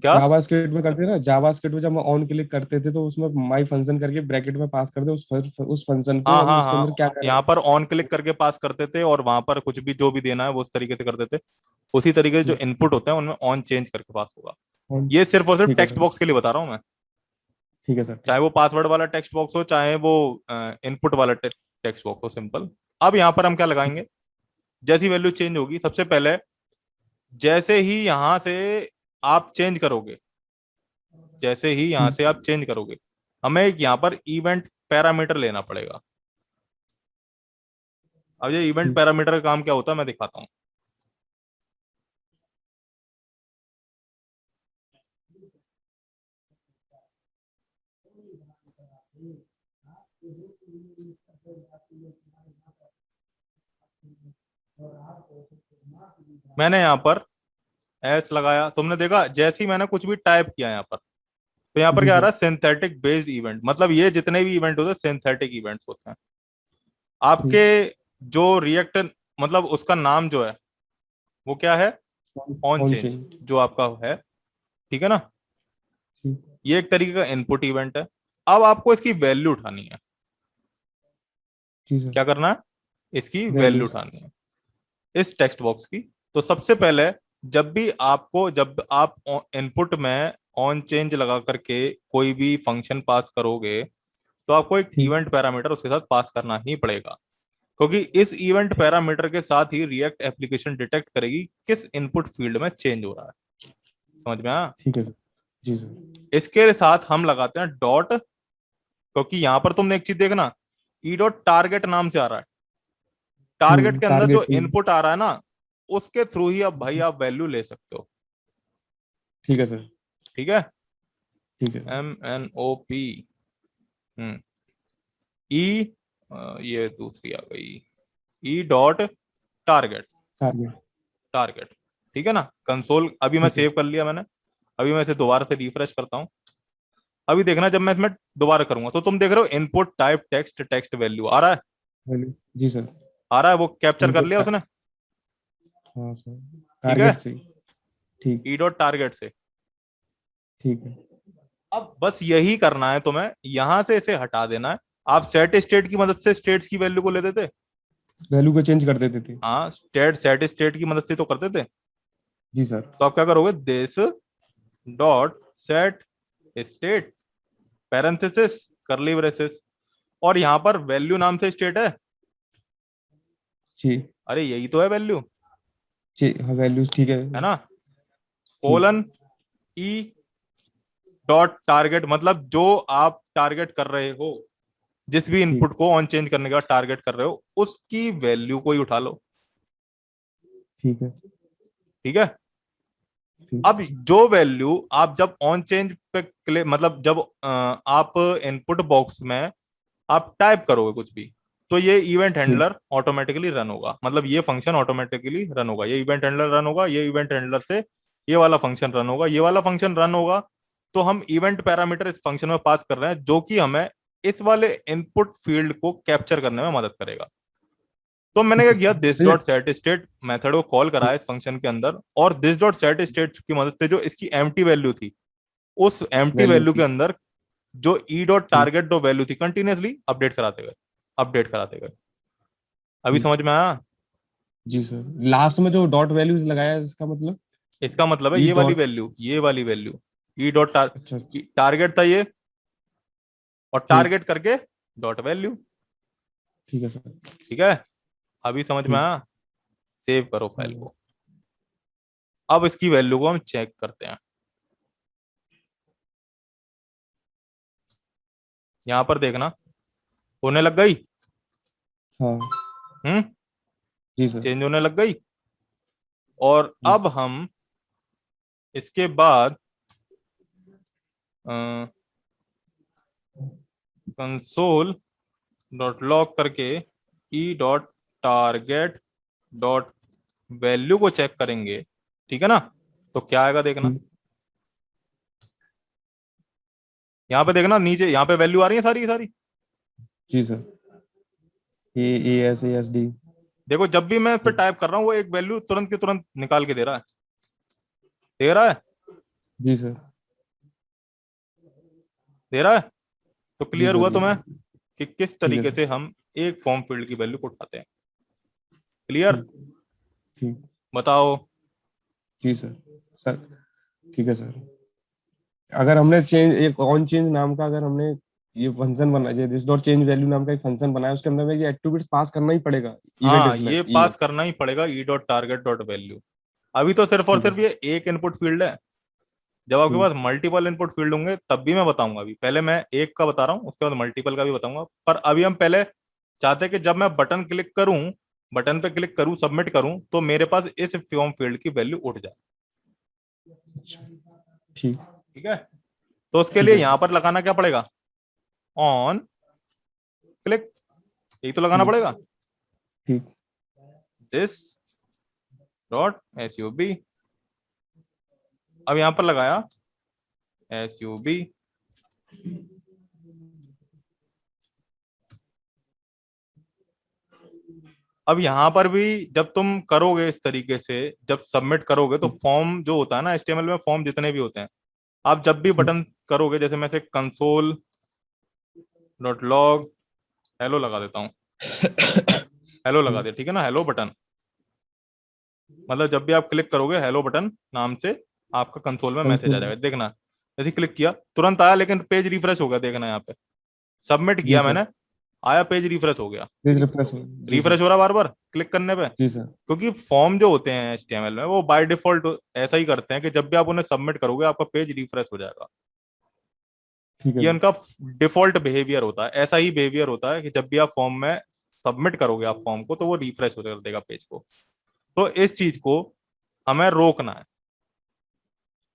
क्या? जावा स्क्रिप्ट में करते थे ना, जावा स्क्रिप्ट में जब हम ऑन क्लिक करते थे तो उसमें माई फंक्शन करके ब्रैकेट में पास कर दे उस फंक्शन को, हाँ हम हाँ उसके अंदर हाँ, क्या कर रहे यहाँ पर ऑन क्लिक करके पास करते थे, और वहां पर कुछ भी जो भी देना है वो उस तरीके से करते थे। उसी तरीके से जो हैं। इनपुट होते हैं उनमें ऑन चेंज करके पास होगा। ऑन। ये सिर्फ और सिर्फ ठीक है टेक्स्ट सर। बॉक्स के लिए बता रहा हूँ मैं, ठीक है सर। चाहे ठीक। वो पासवर्ड वाला टेक्स्ट बॉक्स हो, चाहे वो इनपुट वाला टेक्स्ट बॉक्स हो, सिंपल। अब यहाँ पर हम क्या ठीक। लगाएंगे, जैसी वैल्यू चेंज होगी सबसे पहले, जैसे ही यहां से आप चेंज करोगे, जैसे ही यहां ठीक। से आप चेंज करोगे, हमें एक यहाँ पर इवेंट पैरामीटर लेना पड़ेगा। अब ये इवेंट ठीक। पैरामीटर का काम क्या होता है मैं दिखाता हूँ। मैंने यहाँ पर एस लगाया, तुमने देखा जैसे ही मैंने कुछ भी टाइप किया यहाँ पर, तो यहाँ पर जी क्या आ सर। रहा है, सिंथेटिक बेस्ड इवेंट, मतलब ये जितने भी इवेंट होते हैं सिंथेटिक इवेंट्स होते हैं आपके। ठीक। जो रिएक्ट, मतलब उसका नाम जो है वो क्या है, ऑन ऑन चेंज चेंज। जो आपका है। ठीक है ना। ठीक। ये एक तरीके का इनपुट इवेंट है। अब आपको इसकी वैल्यू उठानी है। जी सर। क्या करना है, इसकी वैल्यू वैल्यूज। उठानी है इस टेक्स्ट बॉक्स की। तो सबसे पहले, जब आप इनपुट में ऑन चेंज लगा करके कोई भी फंक्शन पास करोगे, तो आपको एक ठीक। इवेंट पैरामीटर उसके साथ पास करना ही पड़ेगा, क्योंकि इस इवेंट पैरामीटर के साथ ही रिएक्ट एप्लीकेशन डिटेक्ट करेगी किस इनपुट फील्ड में चेंज हो रहा है। समझ में आया? ठीक है सर। जी सर। इसके साथ हम लगाते हैं डॉट, क्योंकि यहां पर तुमने एक चीज देखना, ई डॉट टारगेट नाम से आ रहा है। टारगेट के अंदर टारगेट जो से। इनपुट आ रहा है ना, उसके थ्रू ही अब भाई आप वैल्यू ले सकते हो। ठीक है सर। ठीक है। ठीक है। MNOP, हम्म, ई, ये दूसरी आ गई, E dot target, target. Target. ठीक है ना। कंसोल अभी मैं ठीक है। सेव कर लिया मैंने। अभी मैं इसे दोबारा से रिफ्रेश करता हूँ। अभी देखना, जब मैं इसमें दोबारा करूंगा तो तुम देख रहे हो input type text, text value आ रहा है। वैल्यू। जी सर। आ रहा है, वो कैप्चर कर लिया इनपुट। उसने। हाँ सर। ठीक है, टारगेट से। ठीक। ई डॉट टारगेट से। ठीक है। अब बस यही करना है तुम्हें, यहां से इसे हटा देना है। आप सेट स्टेट की मदद से स्टेट्स की वैल्यू को लेते थे। वैल्यू को चेंज कर देते थे। हाँ, सेट स्टेट की मदद से तो करते थे। जी सर। तो आप क्या करोगे, this dot set state parenthesis करली ब्रेसेस, और यहां पर वैल्यू नाम से स्टेट है। जी। अरे यही तो है वैल्यू, जी हाँ, वैल्यूज ठीक है। है ना। ठीक। कोलन ई डॉट टारगेट, मतलब जो आप टारगेट कर रहे हो, जिस भी ठीक। इनपुट को ऑन चेंज करने का टारगेट कर रहे हो, उसकी वैल्यू को ही उठा लो। ठीक है। ठीक है। ठीक। अब जो वैल्यू आप जब ऑन चेंज पे मतलब जब आप इनपुट बॉक्स में आप टाइप करोगे कुछ भी, तो ये इवेंट ठीक। हैंडलर ऑटोमेटिकली रन होगा, मतलब ये फंक्शन ऑटोमेटिकली रन होगा, ये इवेंट हैंडलर रन होगा, ये इवेंट हैंडलर से ये वाला फंक्शन रन होगा, ये वाला फंक्शन रन होगा। तो हम इवेंट पैरामीटर इस फंक्शन में पास कर रहे हैं, जो कि हमें इस वाले इनपुट फील्ड को कैप्चर करने में मदद करेगा। तो मैंने ठीक क्या है। किया, दिस भैया। डॉट सेट स्टेट मेथड को कॉल कराया इस फंक्शन के अंदर, और दिस डॉट सेट स्टेट की मदद से जो इसकी एम्प्टी वैल्यू थी, उस एम्प्टी वैल्यू वैल्यू के की। अंदर जो ई डॉट ठीक। टारगेट जो वैल्यू थी, कंटिन्यूसली अपडेट कराते गए, अपडेट कराते गए। अभी ठीक। समझ में आया? जी सर। लास्ट में जो डॉट वैल्यूज लगाया है इसका मतलब। इसका मतलब है ई ये वाली डॉट। वैल्यू, ये वाली वैल्यू, ई डॉट अच्छा अच्छा। टारगेट था ये, और ठीक। टारगेट करके डॉट वैल्यू। ठीक है सर। ठीक है, अभी समझ में ठीक। आया? सेव करो फाइल हाँ। को। अब इसकी वैल्यू को हम चेक करते हैं। यहां पर देखना, होने लग गई। हाँ हम्म, जी सर। चेंज होने लग गई। और जी अब हम इसके बाद कंसोल डॉट लॉग करके E dot target dot value को चेक करेंगे, ठीक है ना? तो क्या आएगा देखना, ठीक। यहाँ पे देखना नीचे, यहाँ पे वैल्यू आ रही है सारी की सारी। जी सर। ASASD। देखो जब भी मैं इस पे ठीक। टाइप कर रहा हूँ वो एक वैल्यू तुरंत की तुरंत निकाल के दे रहा है, दे रहा है, जी सर। दे रहा है। तो जी क्लियर सर। हुआ जी तुम्हें सर। कि किस ठीक है तरीके सर। से हम एक फॉर्म फील्ड की वैल्यू को उठाते हैं। क्लियर? ठीक। ठीक। बताओ। जी सर। सर ठीक है सर। अगर हमने चेंज एक ऑन चेंज नाम का, अगर हमने ये फंक्शन बना, ये दिस डॉट चेंज वैल्यू नाम का एक फंक्शन बनाया, उसके अंदर में ये एट्रीब्यूट्स पास करना ही पड़ेगा। इवेंट हाँ, इसमें ये पास इवेंट। करना ही पड़ेगा E dot target dot value. अभी तो सिर्फ और ठीक है सिर्फ सर। ये एक इनपुट फील्ड है। जब आपके ठीक। पास मल्टीपल इनपुट फील्ड होंगे तब भी मैं बताऊंगा, अभी पहले मैं एक का बता रहा हूँ, उसके बाद मल्टीपल का भी बताऊंगा। पर अभी हम पहले चाहते हैं कि जब मैं बटन क्लिक करूं, बटन पे क्लिक करूं, सबमिट करूं, तो मेरे पास इस फॉर्म फील्ड की वैल्यू उठ जाए। अच्छा। ठीक। ठीक है? तो उसके ठीक लिए है यहां सर। पर लगाना क्या पड़ेगा, ऑन क्लिक, यही तो लगाना ठीक। पड़ेगा। ठीक। This dot S U B, अब यहां पर लगाया एस यू बी। अब यहां पर भी जब तुम करोगे इस तरीके से, जब सबमिट करोगे तो ठीक। फॉर्म जो होता है ना HTML में, फॉर्म जितने भी होते हैं, आप जब भी ठीक। बटन करोगे, जैसे मैं से कंसोल डॉट लॉग हेलो लगा देता हूँ, हेलो लगा ठीक। दिया, ठीक है ना, हेलो बटन, मतलब जब भी आप क्लिक करोगे हेलो बटन नाम से आपका कंसोल में मैसेज आ कंसोल। जाएगा, देखना। जैसे क्लिक किया तुरंत आया, लेकिन पेज रिफ्रेश हो गया, देखना यहाँ पे सबमिट जी किया सर। मैंने, आया पेज रिफ्रेश हो गया। पेज रिफ्रेश हो। जी सर। रिफ्रेश हो रहा बार बार क्लिक करने पे, जी सर। क्योंकि फॉर्म जो होते हैं HTML में वो बाय डिफॉल्ट ऐसा ही करते हैं कि जब भी आप उन्हें सबमिट करोगे आपका पेज रिफ्रेश हो जाएगा। ठीक है ये सर। उनका डिफॉल्ट बिहेवियर होता है, ऐसा ही बिहेवियर होता है कि जब भी आप फॉर्म में सबमिट करोगे आप फॉर्म को, तो वो रिफ्रेश हो कर देगा पेज को। तो इस चीज को हमें रोकना है,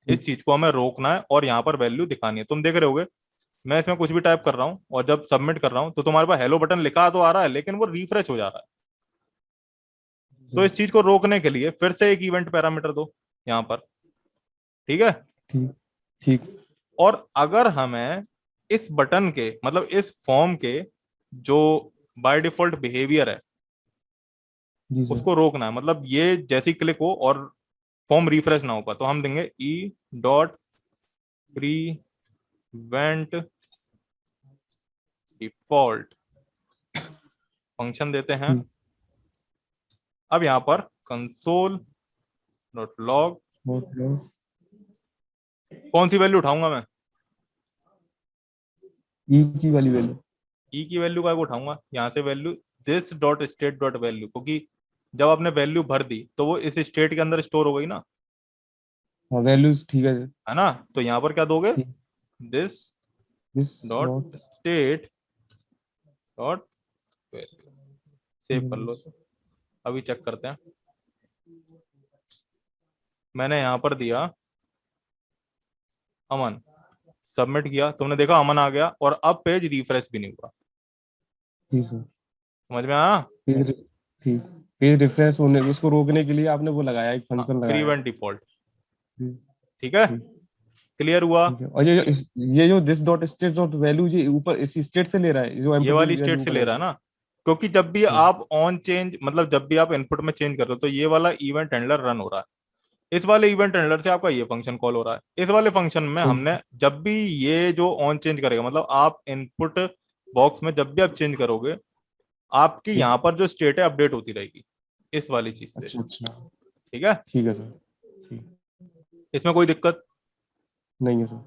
इस ठीक। चीज को हमें रोकना है और यहाँ पर वैल्यू दिखानी है। तुम देख रहे होगे मैं इसमें कुछ भी टाइप कर रहा हूँ और जब सबमिट कर रहा हूँ तो तुम्हारे पास हेलो बटन लिखा तो आ रहा है, लेकिन वो रिफ्रेश हो जा रहा है। तो सर। इस चीज को रोकने के लिए फिर से एक इवेंट पैरामीटर दो यहाँ पर, ठीक है? ठीक। ठीक। और अगर हमें इस बटन के, मतलब इस फॉर्म के जो बाय डिफॉल्ट बिहेवियर है जी सर। उसको रोकना है, मतलब ये जैसी क्लिक हो और फॉर्म रिफ्रेश ना हो पाए, तो हम देंगे E dot prevent default, function देते हैं। ठीक। अब यहाँ पर कंसोल डॉट लॉग बहुत लोग। कौन सी वैल्यू उठाऊंगा मैं, ई की वाली वैल्यू। ई की वैल्यू का उठाऊंगा यहाँ से value this dot state dot value, क्योंकि जब आपने वैल्यू भर दी तो वो इस स्टेट के अंदर स्टोर हो गई ना, हाँ वैल्यूज ठीक है सर। है ना? तो यहाँ पर क्या दोगे, ठीक। This this dot dot. State dot value, save कर लो वैल्यूज। इसे। अभी चेक करते हैं, मैंने यहाँ पर दिया अमन, सबमिट किया, तुमने देखा अमन आ गया और अब पेज रिफ्रेश भी नहीं हुआ। जी सर। समझ में आया? पेज। ठीक। पेज रिफ्रेश होने उसको रोकने के लिए आपने वो लगाया, एक हाँ, फंक्शन लगाया। Prevent default. ठीक। ठीक है? ठीक। क्लियर हुआ? ठीक है। और ये जो this dot state dot value, ये ऊपर इसी स्टेट से ले रहा है, जो ये एम्प्टी वाली स्टेट वैल्यू से ऊपर ले है रहा है वो। ना, क्योंकि जब भी ठीक। आप ऑन चेंज, मतलब जब भी आप इनपुट में चेंज कर रहे हो तो ये वाला इवेंट हैंडलर रन हो रहा है, इस वाले इवेंट हैंडलर से आपका ये फंक्शन कॉल हो रहा है। इस वाले फंक्शन में ठीक। हमने जब भी ये जो ऑन चेंज करेगा, मतलब आप इनपुट बॉक्स में जब भी आप चेंज करोगे आपकी ठीक। यहाँ पर जो स्टेट है अपडेट होती रहेगी इस वाली चीज से। अच्छा अच्छा। ठीक है? ठीक है सर। ठीक। इसमें कोई दिक्कत? नहीं है सर।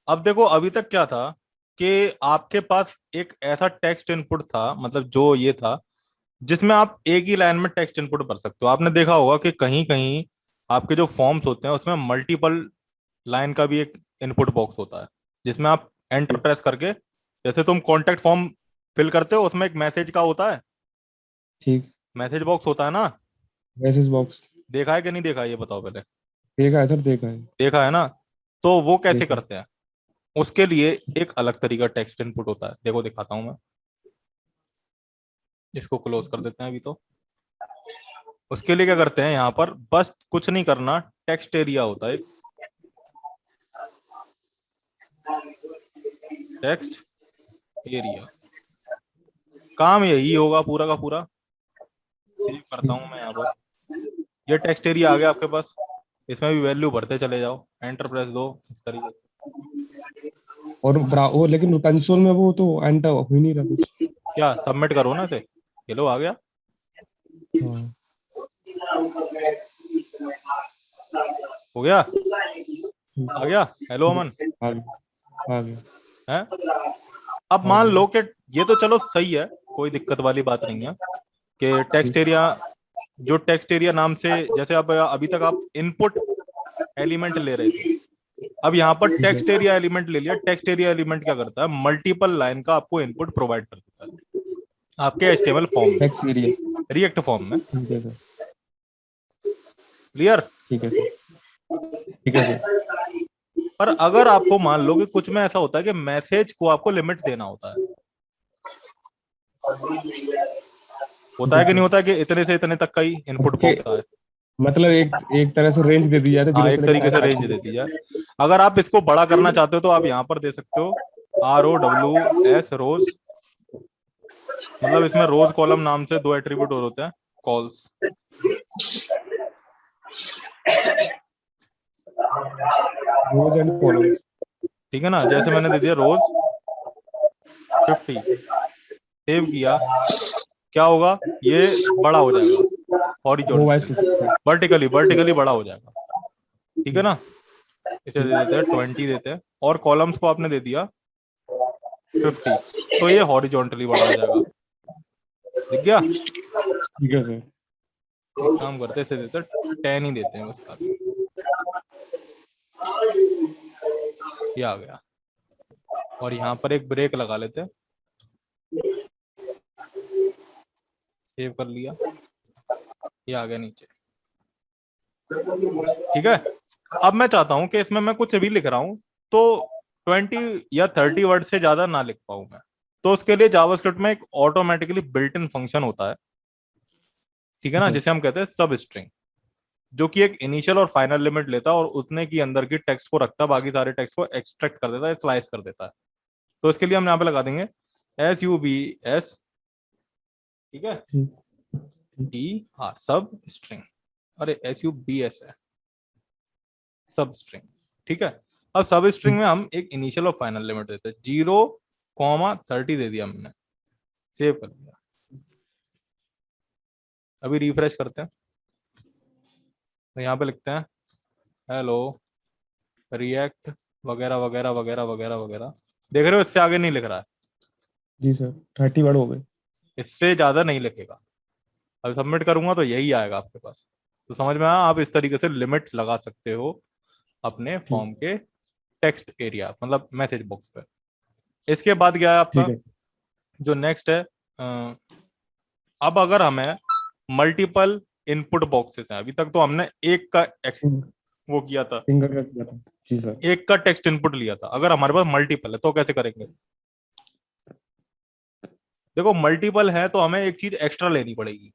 अब देखो अभी तक क्या था कि आपके पास एक ऐसा टेक्स्ट इनपुट था, मतलब जो ये था जिसमें आप एक ही लाइन में टेक्स्ट इनपुट भर सकते हो। आपने देखा होगा कि कहीं कहीं आपके जो फॉर्म्स होते हैं उसमें मल्टीपल लाइन का भी एक इनपुट बॉक्स होता है, जिसमें आप एंटर ठीक। प्रेस करके, जैसे तुम कॉन्टेक्ट फॉर्म फिल करते हो, उसमें एक मैसेज का होता है, ठीक। मैसेज बॉक्स होता है ना। Message box. देखा है कि नहीं देखा है, ये बताओ पहले। देखा है सर, देखा है। देखा है ना। तो वो कैसे देखा है। करते हैं, उसके लिए एक अलग तरीका टेक्स्ट इनपुट होता है, देखो दिखाता हूं मैं। इसको क्लोज कर देते हैं अभी तो। उसके लिए क्या करते हैं, यहाँ पर बस कुछ नहीं करना, टेक्स्ट एरिया होता है, टेक्स्ट एरिया, काम यही होगा पूरा का पूरा। सेव करता ठीक। हूं मैं यहाँ पर। ये टेक्स्ट एरिया आ गया आपके पास, इसमें भी वैल्यू भरते चले जाओ, एंटर प्रेस दो इस तरीके से। और वो लेकिन कंसोल में वो तो एंटर हो ही नहीं रहा कुछ। क्या सबमिट करो ना इसे, ये लो आ गया। हाँ। हो गया, ठीक। आ गया, हेलो अमन। आ गया, आ गया। है, अब आ मान गया। लो कि ये तो चलो सही है, कोई दिक्कत वाली बात नहीं है कि टेक्स्ट ठीक। एरिया, जो टेक्स्ट एरिया नाम से, जैसे अब अभी तक आप इनपुट एलिमेंट ले रहे थे, अब यहाँ पर ठीक है। टेक्स्ट एरिया एलिमेंट ले लिया। टेक्स्ट एरिया एलिमेंट क्या करता है, मल्टीपल लाइन का आपको इनपुट प्रोवाइड कर देता है आपके एचटीएमएल फॉर्म में, टेक्स्ट एरिया। रिएक्ट फॉर्म में। ठीक है सर। क्लियर। ठीक है सर। ठीक है सर। पर अगर आपको मान लो कि कुछ में ऐसा होता है कि मैसेज को आपको लिमिट देना होता है, ठीक होता है है कि नहीं सर। होता है कि इतने से इतने तक का ही इनपुट ओके। बॉक्स आए। मतलब एक एक तरह से रेंज दे दी जाए तो हाँ, बिना एक सेलेक्ट तरीके से रेंज दे दी जाए। अगर आप इसको बड़ा करना चाहते हो तो आप यहाँ पर दे सकते हो, ROWS रोज, मतलब इसमें रोज कॉलम नाम से दो एट्रीब्यूट और होते हैं, कॉल्स। Rose and columns. ठीक है ना, जैसे मैंने दे दिया रोज 50, सेव किया, क्या होगा, ये बड़ा हो जाएगा वो वाइस हॉरिजॉन्टली, कर सकते हैं। वर्टिकली वर्टिकली बड़ा हो जाएगा। ठीक है ठीक। ना। इसे दे देते हैं 20 देते हैं, और कॉलम्स को आपने दे दिया 50, तो ये हॉरिजॉन्टली बड़ा हो जाएगा। दिख गया। ठीक है सर। एक काम करते हैं, इसे देते हैं 10 ही देते हैं बस काफी। ये आ गया, और यहाँ पर एक ब्रेक लगा लेते हैं, सेव कर लिया, ये आ गया नीचे। ठीक है। अब मैं चाहता हूं कि इसमें मैं कुछ भी लिख रहा हूं तो 20 या 30 वर्ड से ज्यादा ना लिख पाऊं मैं, तो उसके लिए जावास्क्रिप्ट में एक ऑटोमेटिकली बिल्ट इन फंक्शन होता है, ठीक है ठीक ना, है। जिसे हम कहते हैं सब स्ट्रिंग, जो कि एक इनिशियल और फाइनल लिमिट लेता है और उतने की अंदर की टेक्स्ट को रखता है, बाकी सारे टेक्स्ट को एक्सट्रैक्ट कर देता है, स्लाइस कर देता है। तो इसके लिए हम यहाँ पे लगा देंगे SUBS, ठीक है, ठीक। TR सब स्ट्रिंग, अरे SUBS है, सब स्ट्रिंग। ठीक है। अब सब स्ट्रिंग ठीक। में हम एक इनिशियल और फाइनल लिमिट देते हैं, 0,30 दे दिया हमने, सेव कर दिया। अभी रिफ्रेश करते हैं, तो यहाँ पे लिखते हैं हेलो रिएक्ट वगैरह वगैरह वगैरह वगैरह वगैरह, देख रहे हो इससे आगे नहीं लिख रहा है, जी सर, 30 वर्ड हो गए। इससे ज्यादा नहीं लिखेगा। अब सबमिट करूंगा तो यही आएगा आपके पास। तो समझ में आया, आप इस तरीके से लिमिट लगा सकते हो अपने ठीक। फॉर्म के टेक्स्ट एरिया, मतलब मैसेज बॉक्स पे। इसके बाद क्या है ठीक आपका, है। जो नेक्स्ट है, अब अगर हमें मल्टीपल इनपुट बॉक्सेस हैं, अभी तक तो हमने एक का वो किया था, सिंगल का किया था। जी सर। एक का टेक्स्ट इनपुट लिया था, अगर हमारे पास मल्टीपल है तो कैसे करेंगे। देखो मल्टीपल है तो हमें एक चीज एक्स्ट्रा लेनी पड़ेगी।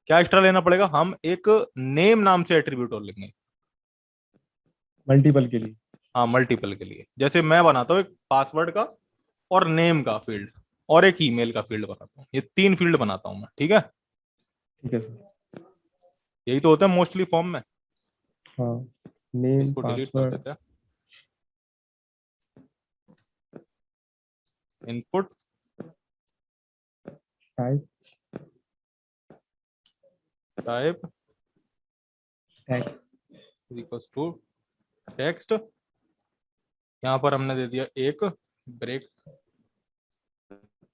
क्या एक्स्ट्रा लेना पड़ेगा, हम एक नेम नाम से एट्रीब्यूट और लेंगे। मल्टीपल के लिए। हाँ, मल्टीपल के लिए जैसे मैं बनाता हूँ एक पासवर्ड का और नेम का फील्ड और एक ईमेल का फील्ड बनाता हूँ, ये 3 फील्ड बनाता हूँ मैं, ठीक है। ठीक है सर। यही तो होता है मोस्टली फॉर्म में। हाँ। नेम, इसको डिलीट कर पासवर्ड, देते हैं, input type, type text. Equals to text, यहाँ पर हमने दे दिया एक ब्रेक,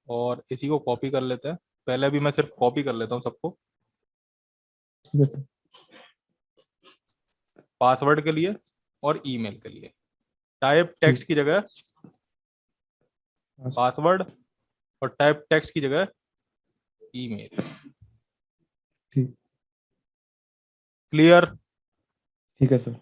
और इसी को कॉपी कर लेते हैं। पहले भी मैं सिर्फ कॉपी कर लेता हूँ सबको, ठीक है सर। पासवर्ड के लिए और ईमेल के लिए। टाइप टेक्स्ट ठीक। की जगह पासवर्ड, और टाइप टेक्स्ट की जगह ईमेल। ठीक क्लियर? ठीक है सर।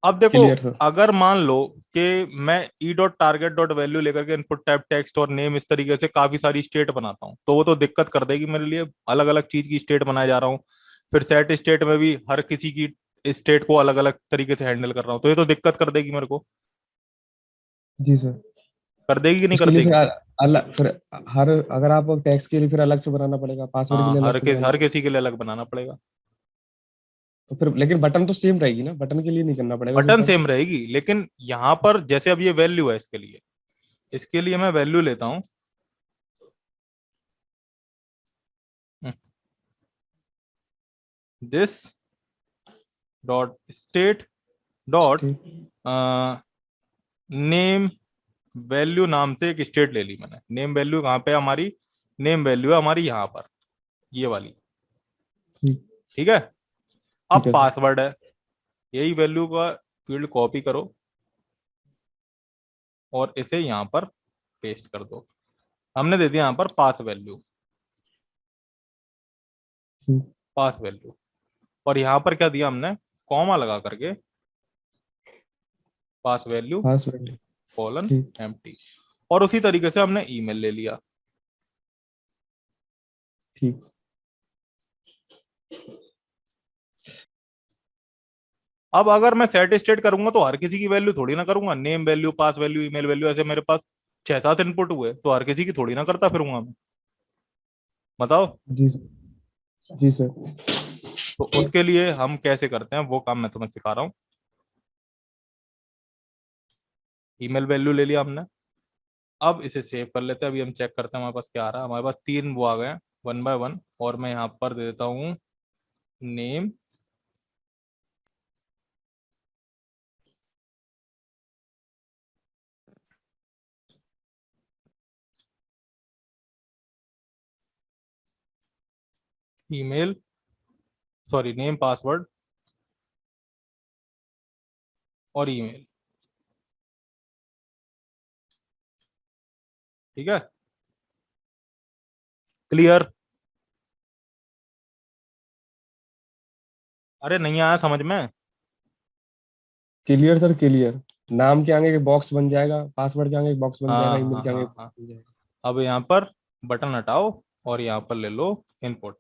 अब देखो, क्लियर सर। अगर मान लो कि मैं E dot target dot value लेकर के इनपुट टाइप टेक्स्ट और नेम इस तरीके से काफी सारी स्टेट बनाता हूँ, तो वो तो दिक्कत कर देगी मेरे लिए। अलग अलग चीज की स्टेट बनाए जा रहा हूँ, फिर सेट स्टेट में भी हर किसी की स्टेट को अलग अलग तरीके से हैंडल कर रहा हूँ, तो ये तो दिक्कत कर देगी मेरे को। जी सर। कर देगी कि नहीं कर उसके लिए फिर देगी? अलग फिर हर अगर आप टैक्स के लिए फिर अलग से बनाना पड़ेगा, पासवर्ड के हाँ, लिए अलग से बनाना हर पड़ेगा। किसी के लिए अलग बनाना पड़ेगा। तो फिर लेकिन बटन तो सेम रहेगी ना, बटन के लिए नहीं करना पड़ेगा फिर बटन काम। सेम रहेगी, लेकिन यहाँ पर जैसे अब ये वैल्यू है इसके लिए मैं वैल्यू लेता हूँ। दिस डॉट स्टेट डॉट ठीक। नेम वैल्यू नाम से एक स्टेट ले ली मैंने। नेम वैल्यू कहाँ पे है हमारी? नेम वैल्यू है हमारी यहाँ पर, ये वाली। ठीक। ठीक है। ठीक अब है सर। पासवर्ड है, यही वैल्यू का फील्ड कॉपी करो और इसे यहाँ पर पेस्ट कर दो। हमने दे दिया यहाँ पर पास वैल्यू, ठीक। पास वैल्यू। और यहाँ पर क्या दिया हमने? कॉमा लगा करके पास वैल्यू पासवर्ड। कॉलन ठीक। एम्प्टी। और उसी तरीके से हमने ईमेल ले लिया। ठीक। अब अगर मैं सेट स्टेट करूंगा तो हर किसी की वैल्यू थोड़ी ना करूंगा। नेम वैल्यू, पास वैल्यू, ईमेल वैल्यू, ऐसे मेरे पास 6-7 इनपुट हुए, तो हर किसी की थोड़ी ना करता फिरूंगा मैं। बताओ। जी सर। जी सर। तो उसके लिए हम कैसे करते हैं वो काम मैं तुम्हें सिखा रहा हूँ। ईमेल वैल्यू ले लिया हमने, अब इसे सेव कर लेते हैं। अभी हम चेक करते हैं हमारे पास क्या आ रहा है। हमारे पास 3 वो आ गए हैं, 1 बाय 1। और मैं यहाँ पर दे देता हूँ name, email, sorry name, password और ईमेल। ठीक है। क्लियर? अरे नहीं आया समझ में? Clear sir, clear. नाम के आगे एक बॉक्स बन जाएगा, पासवर्ड के आगे एक बॉक्स बन जाएगा, हाँ ईमेल हाँ के आगे हाँ एक हाँ। बॉक्स बन जाएगा। अब यहाँ पर बटन हटाओ और यहाँ पर ले लो इनपुट।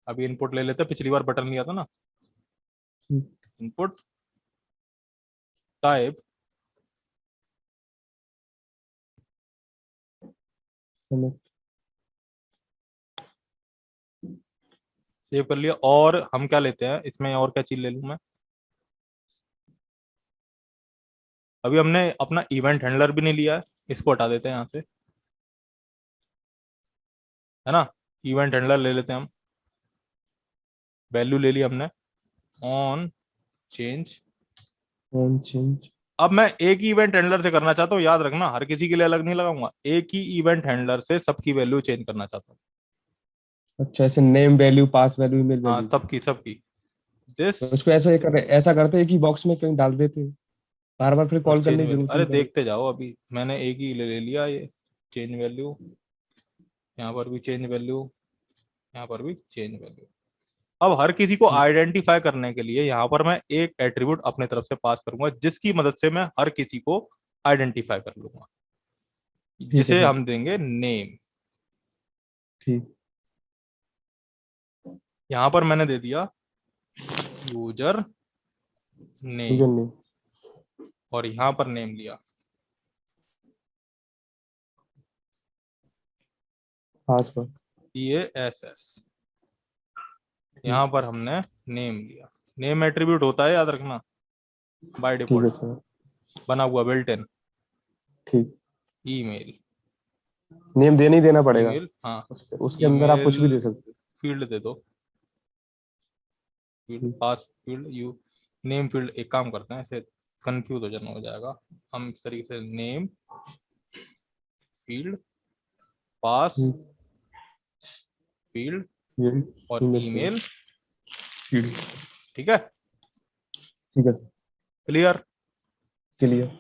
अभी इनपुट ले लेते हैं, पिछली बार बटन लिया था ना। ठीक। इनपुट टाइप, समझ। सेव कर लिया। और हम क्या लेते हैं इसमें, और क्या चीज ले लूं मैं? अभी हमने अपना इवेंट हैंडलर भी नहीं लिया है, इसको हटा देते हैं यहाँ से, है ना। इवेंट हैंडलर ले लेते हैं हम। वैल्यू ले ली हमने, ऑन चेंज। On change. अब मैं एक ही इवेंट हैंडलर से करना चाहता हूँ, याद रखना हर किसी के लिए अलग नहीं लगाऊंगा, एक ही इवेंट हैंडलर से सबकी वैल्यू चेंज करना चाहता हूँ। अच्छा, ऐसे नेम वैल्यू, पास वैल्यू, ईमेल हाँ, वैल्यू। सबकी सबकी। दिस तो उसको ऐसा करते एक ही बॉक्स में कहीं डाल देते, बार बार फिर और कॉल चेंज करने की वैल्यू, जरूरत अरे नहीं पड़ेगी। देखते जाओ। अभी मैंने एक ही ले लिया ये चेंज वैल्यू। यहाँ पर भी चेंज वैल्यू, यहाँ पर भी चेंज वैल्यू। अब हर किसी को ठीक। आइडेंटिफाई करने के लिए यहाँ पर मैं एक एट्रीब्यूट अपने तरफ से पास करूंगा, जिसकी मदद से मैं हर किसी को आइडेंटिफाई कर लूंगा, ठीक है जिसे सर। हम देंगे नेम। ठीक। यहाँ पर मैंने दे दिया यूजर यूजर नेम, नेम। और यहाँ पर नेम लिया पासवर्ड। PASS। ठीक। यहाँ पर हमने नेम लिया। नेम एट्रीब्यूट होता है, याद रखना, बाय ठीक है डिफॉल्ट सर। बना हुआ बिल्ट इन। ठीक। ईमेल, नेम देना ही देना पड़ेगा। ईमेल हाँ। उसके अंदर आप ईमेल कुछ भी दे सकते फील्ड दे दो, फील्ड हो। पास फील्ड यू। नेम फील्ड, एक काम करते हैं, ऐसे कंफ्यूज हो जाएगा। हम इस तरीके से नेम फील्ड पास ठीक। Field field. और ईमेल फील्ड। ईमेल। फील्ड। ठीक है। ठीक है सर। क्लियर? क्लियर।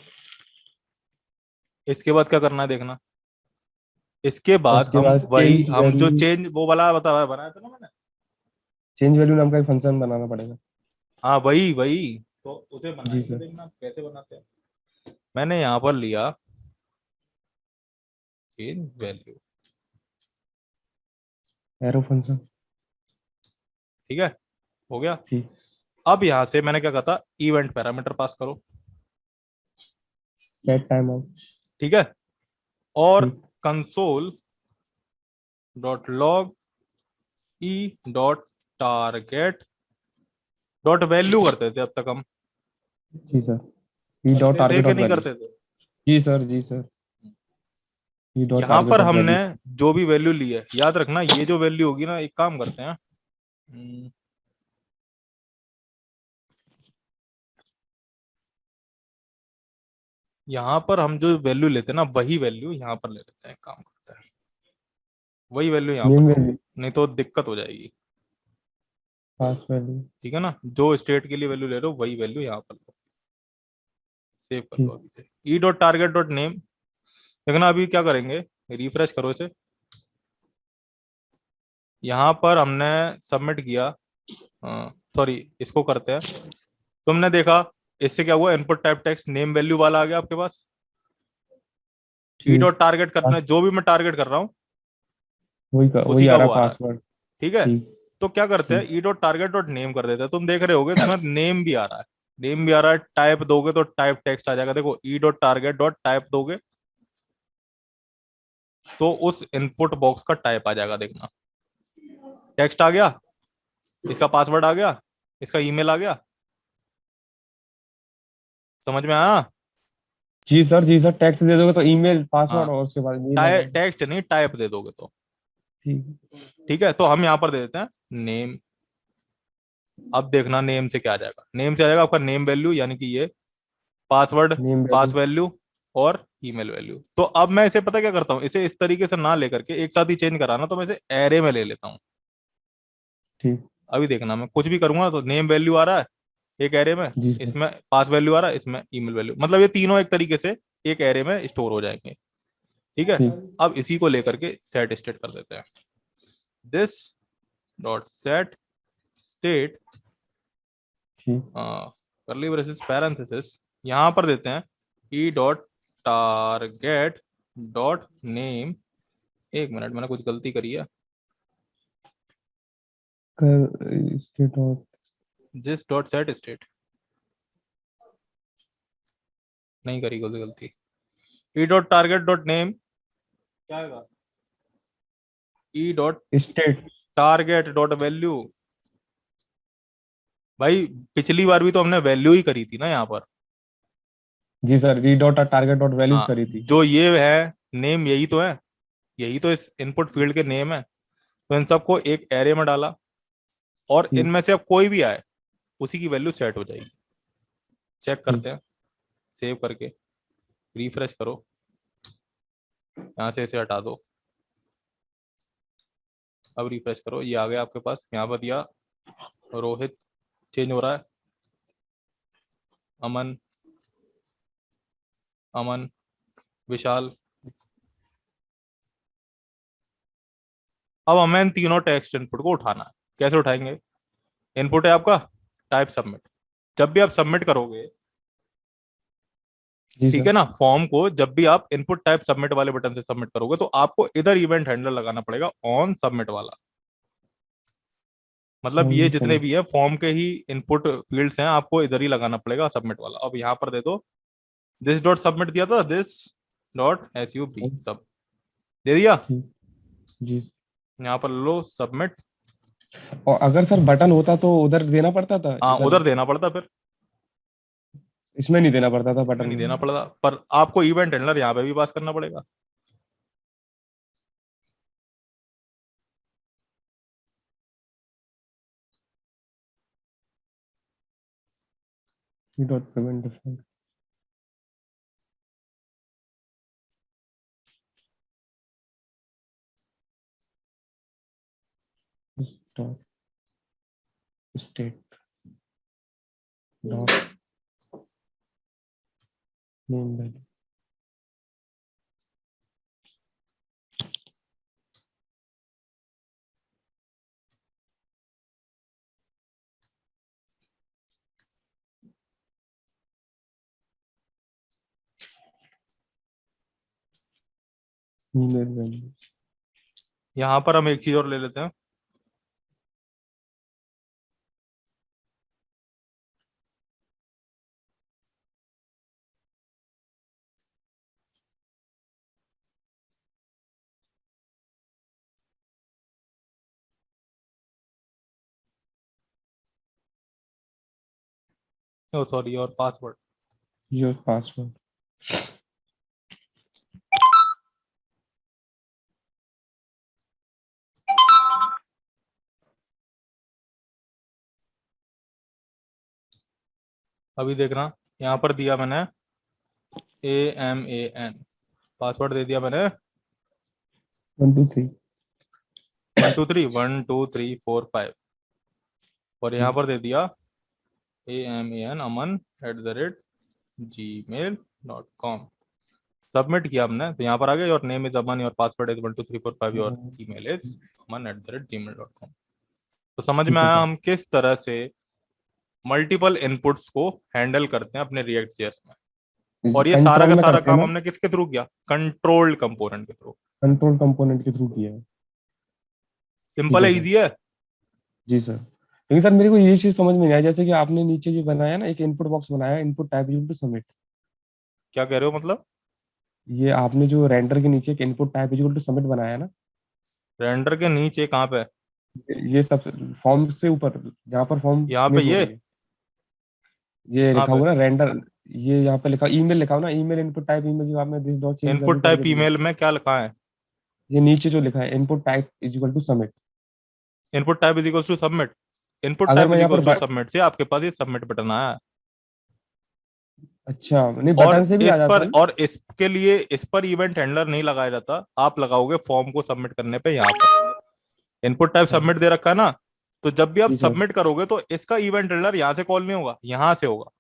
इसके बाद क्या करना है देखना। इसके बाद उसके हम बाद वही, चेंज हम जो वैल्यू, चेंज वो वाला बनाया था ना मैंने। चेंज वैल्यू नाम का एक फंक्शन बनाना पड़ेगा। हाँ वही वही, तो उसे जी बनाएंगे, सर। देखना कैसे बनाते हैं। मैंने यहाँ पर लिया चेंज वैल्यू। Arrow function. ठीक है, हो गया। ठीक। अब यहाँ से मैंने क्या कहा था, इवेंट पैरामीटर पास करो। Set time out. ठीक है, और ठीक। Console dot log E dot target dot value करते थे अब तक हम। जी सर। ई डॉट करते थे टारगेट कि डॉट नहीं वैल्यू। करते थे। जी सर, जी सर। ई डॉट यहाँ टारगेट पर डॉट हमने वैल्यू। जो भी वैल्यू ली है, याद रखना ये जो वैल्यू होगी ना, एक काम करते हैं। हम्म, यहाँ पर हम जो वैल्यू लेते हैं ना, वही वैल्यू यहाँ पर ले लेते हैं, एक काम करते हैं वही वैल्यू यहाँ पर नेम लो, वैल्यू। नहीं तो दिक्कत हो जाएगी। पास वैल्यू। ठीक है ना, जो स्टेट के लिए वैल्यू ले रहे हो वही वैल्यू यहाँ पर लो। सेव कर लो ठीक। अभी से, E dot target dot name. देखना अभी क्या करेंगे, रिफ्रेश करो इसे। यहाँ पर हमने सबमिट किया, सॉरी इसको करते हैं। तुमने देखा इससे क्या हुआ, input type text name value वाला आ गया आपके पास। ई ठीक। डॉट टारगेट करना पास। है, जो भी मैं टारगेट कर रहा हूँ वही उसी का आ रहा वो है आ रहा है। पासवर्ड। ठीक है, ठीक। तो क्या करते हैं, ठीक। E dot target dot name कर देते हैं। तुम देख रहे होगे तुम्हें नेम भी आ रहा है, नेम भी आ रहा है। टाइप दोगे तो टाइप टेक्स्ट आ जाएगा, देखो E dot target dot type दोगे तो उस इनपुट बॉक्स का टाइप आ जाएगा, देखना टेक्स्ट आ गया, इसका पासवर्ड आ गया, इसका ईमेल आ गया। समझ में आया। जी सर, जी सर, टेक्स्ट दे दोगे तो ईमेल पासवर्ड हाँ, और उसके बाद मेल आ जाएगा। टेक्स्ट नहीं, टाइप दे दोगे तो। ठीक। ठीक है, तो हम यहाँ पर दे देते हैं नेम। अब देखना नेम से क्या आ जाएगा, नेम से आ जाएगा आपका नेम वैल्यू, यानी कि ये पासवर्ड, नेम पास वैल्यू। वैल्यू और ईमेल वैल्यू। तो अब मैं इसे पता क्या करता हूँ, इसे इस तरीके से ना लेकर के एक साथ ही चेंज कराना, तो मैं इसे एरे में ले लेता हूँ। ठीक। अभी देखना मैं कुछ भी करूंगा तो नेम वैल्यू आ रहा है एक एरे में, जी सर। इसमें पास वैल्यू आ रहा है, इसमें ईमेल वैल्यू, मतलब ये तीनों एक तरीके से एक एरे में स्टोर हो जाएंगे। ठीक है, ठीक। अब इसी को लेकर के सेट स्टेट कर देते हैं। दिस डॉट सेट स्टेट, ठीक। करली ब्रेसेस पैरेंथेसिस, यहां पर देते हैं E dot target dot name. एक मिनट, मैंने कुछ गलती करी है। कर स्टेट और। दिस डॉट सेट स्टेट, नहीं करी कोई गलती। E dot target dot name क्या आएगा, E dot state. Target dot value. भाई पिछली बार भी तो हमने वैल्यू ही करी थी ना यहाँ पर। जी सर, री डॉट टारगेट डॉट वैल्यूज हाँ, करी थी। जो ये है नेम, यही तो है, यही तो इस इनपुट फील्ड के नेम है। तो इन सबको एक एरे में डाला, और ठीक। इनमें से अब कोई भी आए उसी की वैल्यू सेट हो जाएगी। चेक ठीक। करते हैं, सेव करके रिफ्रेश करो, यहाँ से इसे हटा दो। अब रिफ्रेश करो, ये आ गया आपके पास, यहाँ पर दिया रोहित, चेंज हो रहा है, अमन, अमन, विशाल। अब हमें इन तीनों टेक्स्ट इनपुट को उठाना है। कैसे उठाएंगे, इनपुट है आपका टाइप सबमिट। जब भी आप सबमिट करोगे, जी ठीक सर। है ना, फॉर्म को जब भी आप इनपुट टाइप सबमिट वाले बटन से सबमिट करोगे तो आपको इधर इवेंट हैंडलर लगाना पड़ेगा ऑन सबमिट वाला। मतलब ये ऑन जितने सबमिट। भी है फॉर्म के ही इनपुट फील्ड्स हैं, आपको इधर ही लगाना पड़ेगा सबमिट वाला। अब यहाँ पर दे दो, दिस डॉट सबमिट दिया था, this dot S U B सब दे दिया। ठीक। जी। यहाँ पर लो सबमिट। और अगर सर बटन होता तो उधर देना पड़ता था हाँ, इधर। उधर देना पड़ता फिर, इसमें नहीं देना पड़ता था इसमें बटन नहीं में। देना पड़ता, पर आपको इवेंट हैंडलर यहाँ पे भी पास करना पड़ेगा। Dot payment different. Dot state dot name value. Email value. यहाँ पर हम एक चीज और ले लेते हैं, ओ सॉरी, और पासवर्ड। Your password. अभी देखना, यहाँ पर दिया मैंने AMAN, पासवर्ड दे दिया मैंने 1 2 3। 1 2 3 1 2 3 4 5, और यहाँ पर दे दिया AMAN aman@gmail.com। सबमिट किया हमने तो यहाँ पर आ गया, your name is Aman, your password is 1 2 3 4 5, your email is aman@gmail.com। तो समझ में ठीक है आया सर। हम किस तरह से मल्टीपल इनपुट्स को हैंडल करते हैं अपने रिएक्ट जेएस में। और ये सारा कंट्रोल का में सारा करते हैं काम ना। हमने किसके थ्रू किया? कंट्रोल्ड कंपोनेंट के थ्रू। कंट्रोल कंपोनेंट के थ्रू किया है। ठीक सिंपल है है, सर। इजी है। जी सर, लेकिन सर मेरे को ये चीज समझ में नहीं आया, जैसे कि आपने नीचे जो बनाया ना, एक इनपुट बॉक्स बनाया, input type equal to submit. क्या कह रहे हो मतलब? ये आपने जो रेंडर के नीचे एक input type equal to submit बनाया ना, रेंडर के नीचे कहाँ पे? ये सब फॉर्म से ऊपर, जहाँ पर फॉर्म यहाँ पे फिनिश हो ये? रही है, ये कहाँ लिखा पे? हुआ ना रेंडर। ये यहाँ पे लिखा ईमेल लिखा हुआ ना, ईमेल इनपुट टाइप ईमेल, जो आपने this dot change value input करके टाइप दिया। ईमेल में क्या लिखा है? ये नीचे जो लिखा है input type is equal to submit. Input type is equal to submit. Input अगर टाइप मैं इज यहाँ इक्वल पर टू सबमिट से आपके पास ये सबमिट बटन आया है। अच्छा, नहीं और बटन से भी आ इस जाता पर, है ना। और इसके लिए इस पर इवेंट हैंडलर नहीं लगाया जाता, आप लगाओगे फॉर्म को सबमिट करने पे। यहाँ पर इनपुट टाइप अच्छा। सबमिट दे रखा है ना, तो जब भी आप जी सर। सबमिट करोगे तो इसका इवेंट हैंडलर यहाँ से कॉल नहीं होगा, यहाँ से होगा।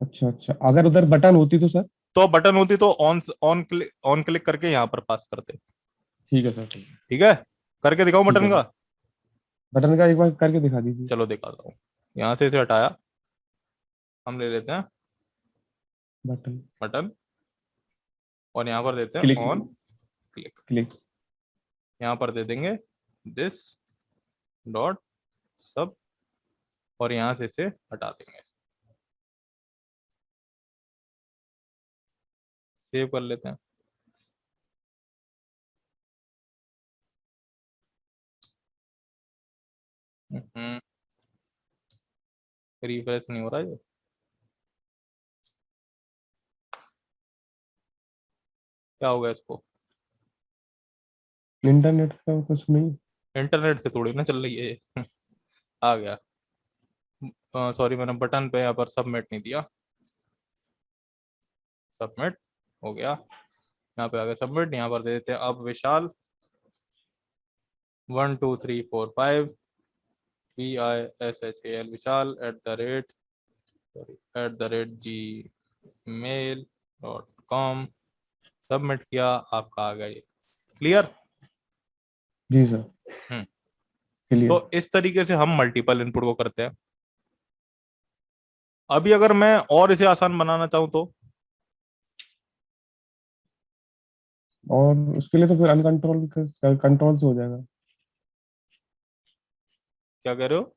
अच्छा अच्छा, अगर उधर बटन होती तो सर। तो बटन होती तो ऑन क्लिक करके यहाँ पर पास करते। ठीक है सर, ठीक है। ठीक है, करके दिखाओ ठीक है बटन सर, का। बटन का एक बार करके दिखा दीजिए। चलो दिखाता हूँ। यहाँ से इसे हटाया, हम ले लेते हैं बटन। बटन, और यहाँ पर देते हैं क्लिक। On click. क्लिक। यहाँ पर दे देंगे दिस डॉट सब, और यहाँ से इसे हटा देंगे। सेव कर लेते हैं। रिफ्रेश नहीं हो रहा है, क्या होगा इसको? इंटरनेट का कुछ नहीं। इंटरनेट से थोड़ी ना चल रही है ये। आ गया। सॉरी, मैंने बटन पे यहाँ पर सबमिट नहीं दिया। सबमिट हो गया, यहाँ पे आ गया सबमिट। यहाँ पर दे देते हैं अब विशाल 1 2 3 4 5 VISHAL विशाल @gmail.com। सबमिट किया, आपका आ गया ये। क्लियर? जी सर, हम्म। क्लियर। तो इस तरीके से हम मल्टीपल इनपुट को करते हैं। अभी अगर मैं और इसे आसान बनाना चाहूँ तो? और उसके लिए तो फिर अनकंट्रोल कंट्रोल से हो जाएगा। क्या कह रहे हो?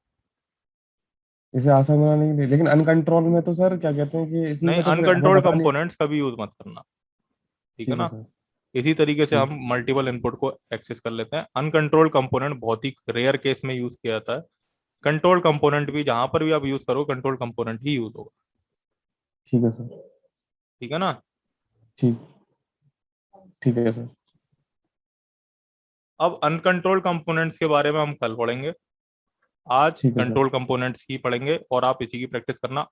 इसे आसान बनाने के लिए, लेकिन अनकंट्रोल में तो सर क्या कहते हैं कि इसमें नहीं, तो फिर हमें अनकंट्रोल्ड पता नहीं। कंपोनेंट्स कभी यूज मत करना। ठीक है ठीक है ना? सर। इसी तरीके से ठीक। हम मल्टीपल इनपुट को एक्सेस कर लेते हैं। अनकंट्रोल्ड कंपोनेंट बहुत ही रेयर केस में यूज किया जाता है। कंट्रोल कंपोनेंट भी जहां पर भी आप यूज करो, कंट्रोल कंपोनेंट ही यूज होगा। ठीक है सर। ठीक है ना? ठीक। ठीक है सर। अब अनकंट्रोल्ड कंपोनेंट्स के बारे में हम कल पढ़ेंगे। आज ठीक है सर। कंट्रोल कंपोनेंट्स ही पढ़ेंगे, और आप इसी की प्रैक्टिस करना।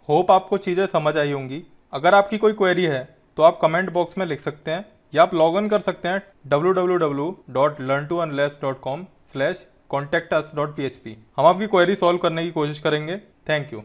होप आपको चीज़ें समझ आई होंगी। अगर आपकी कोई क्वेरी है तो आप कमेंट बॉक्स में लिख सकते हैं, या आप लॉग इन कर सकते हैं www.learntounless.com/contactus.php। हम आपकी क्वेरी सॉल्व करने की कोशिश करेंगे। Thank you.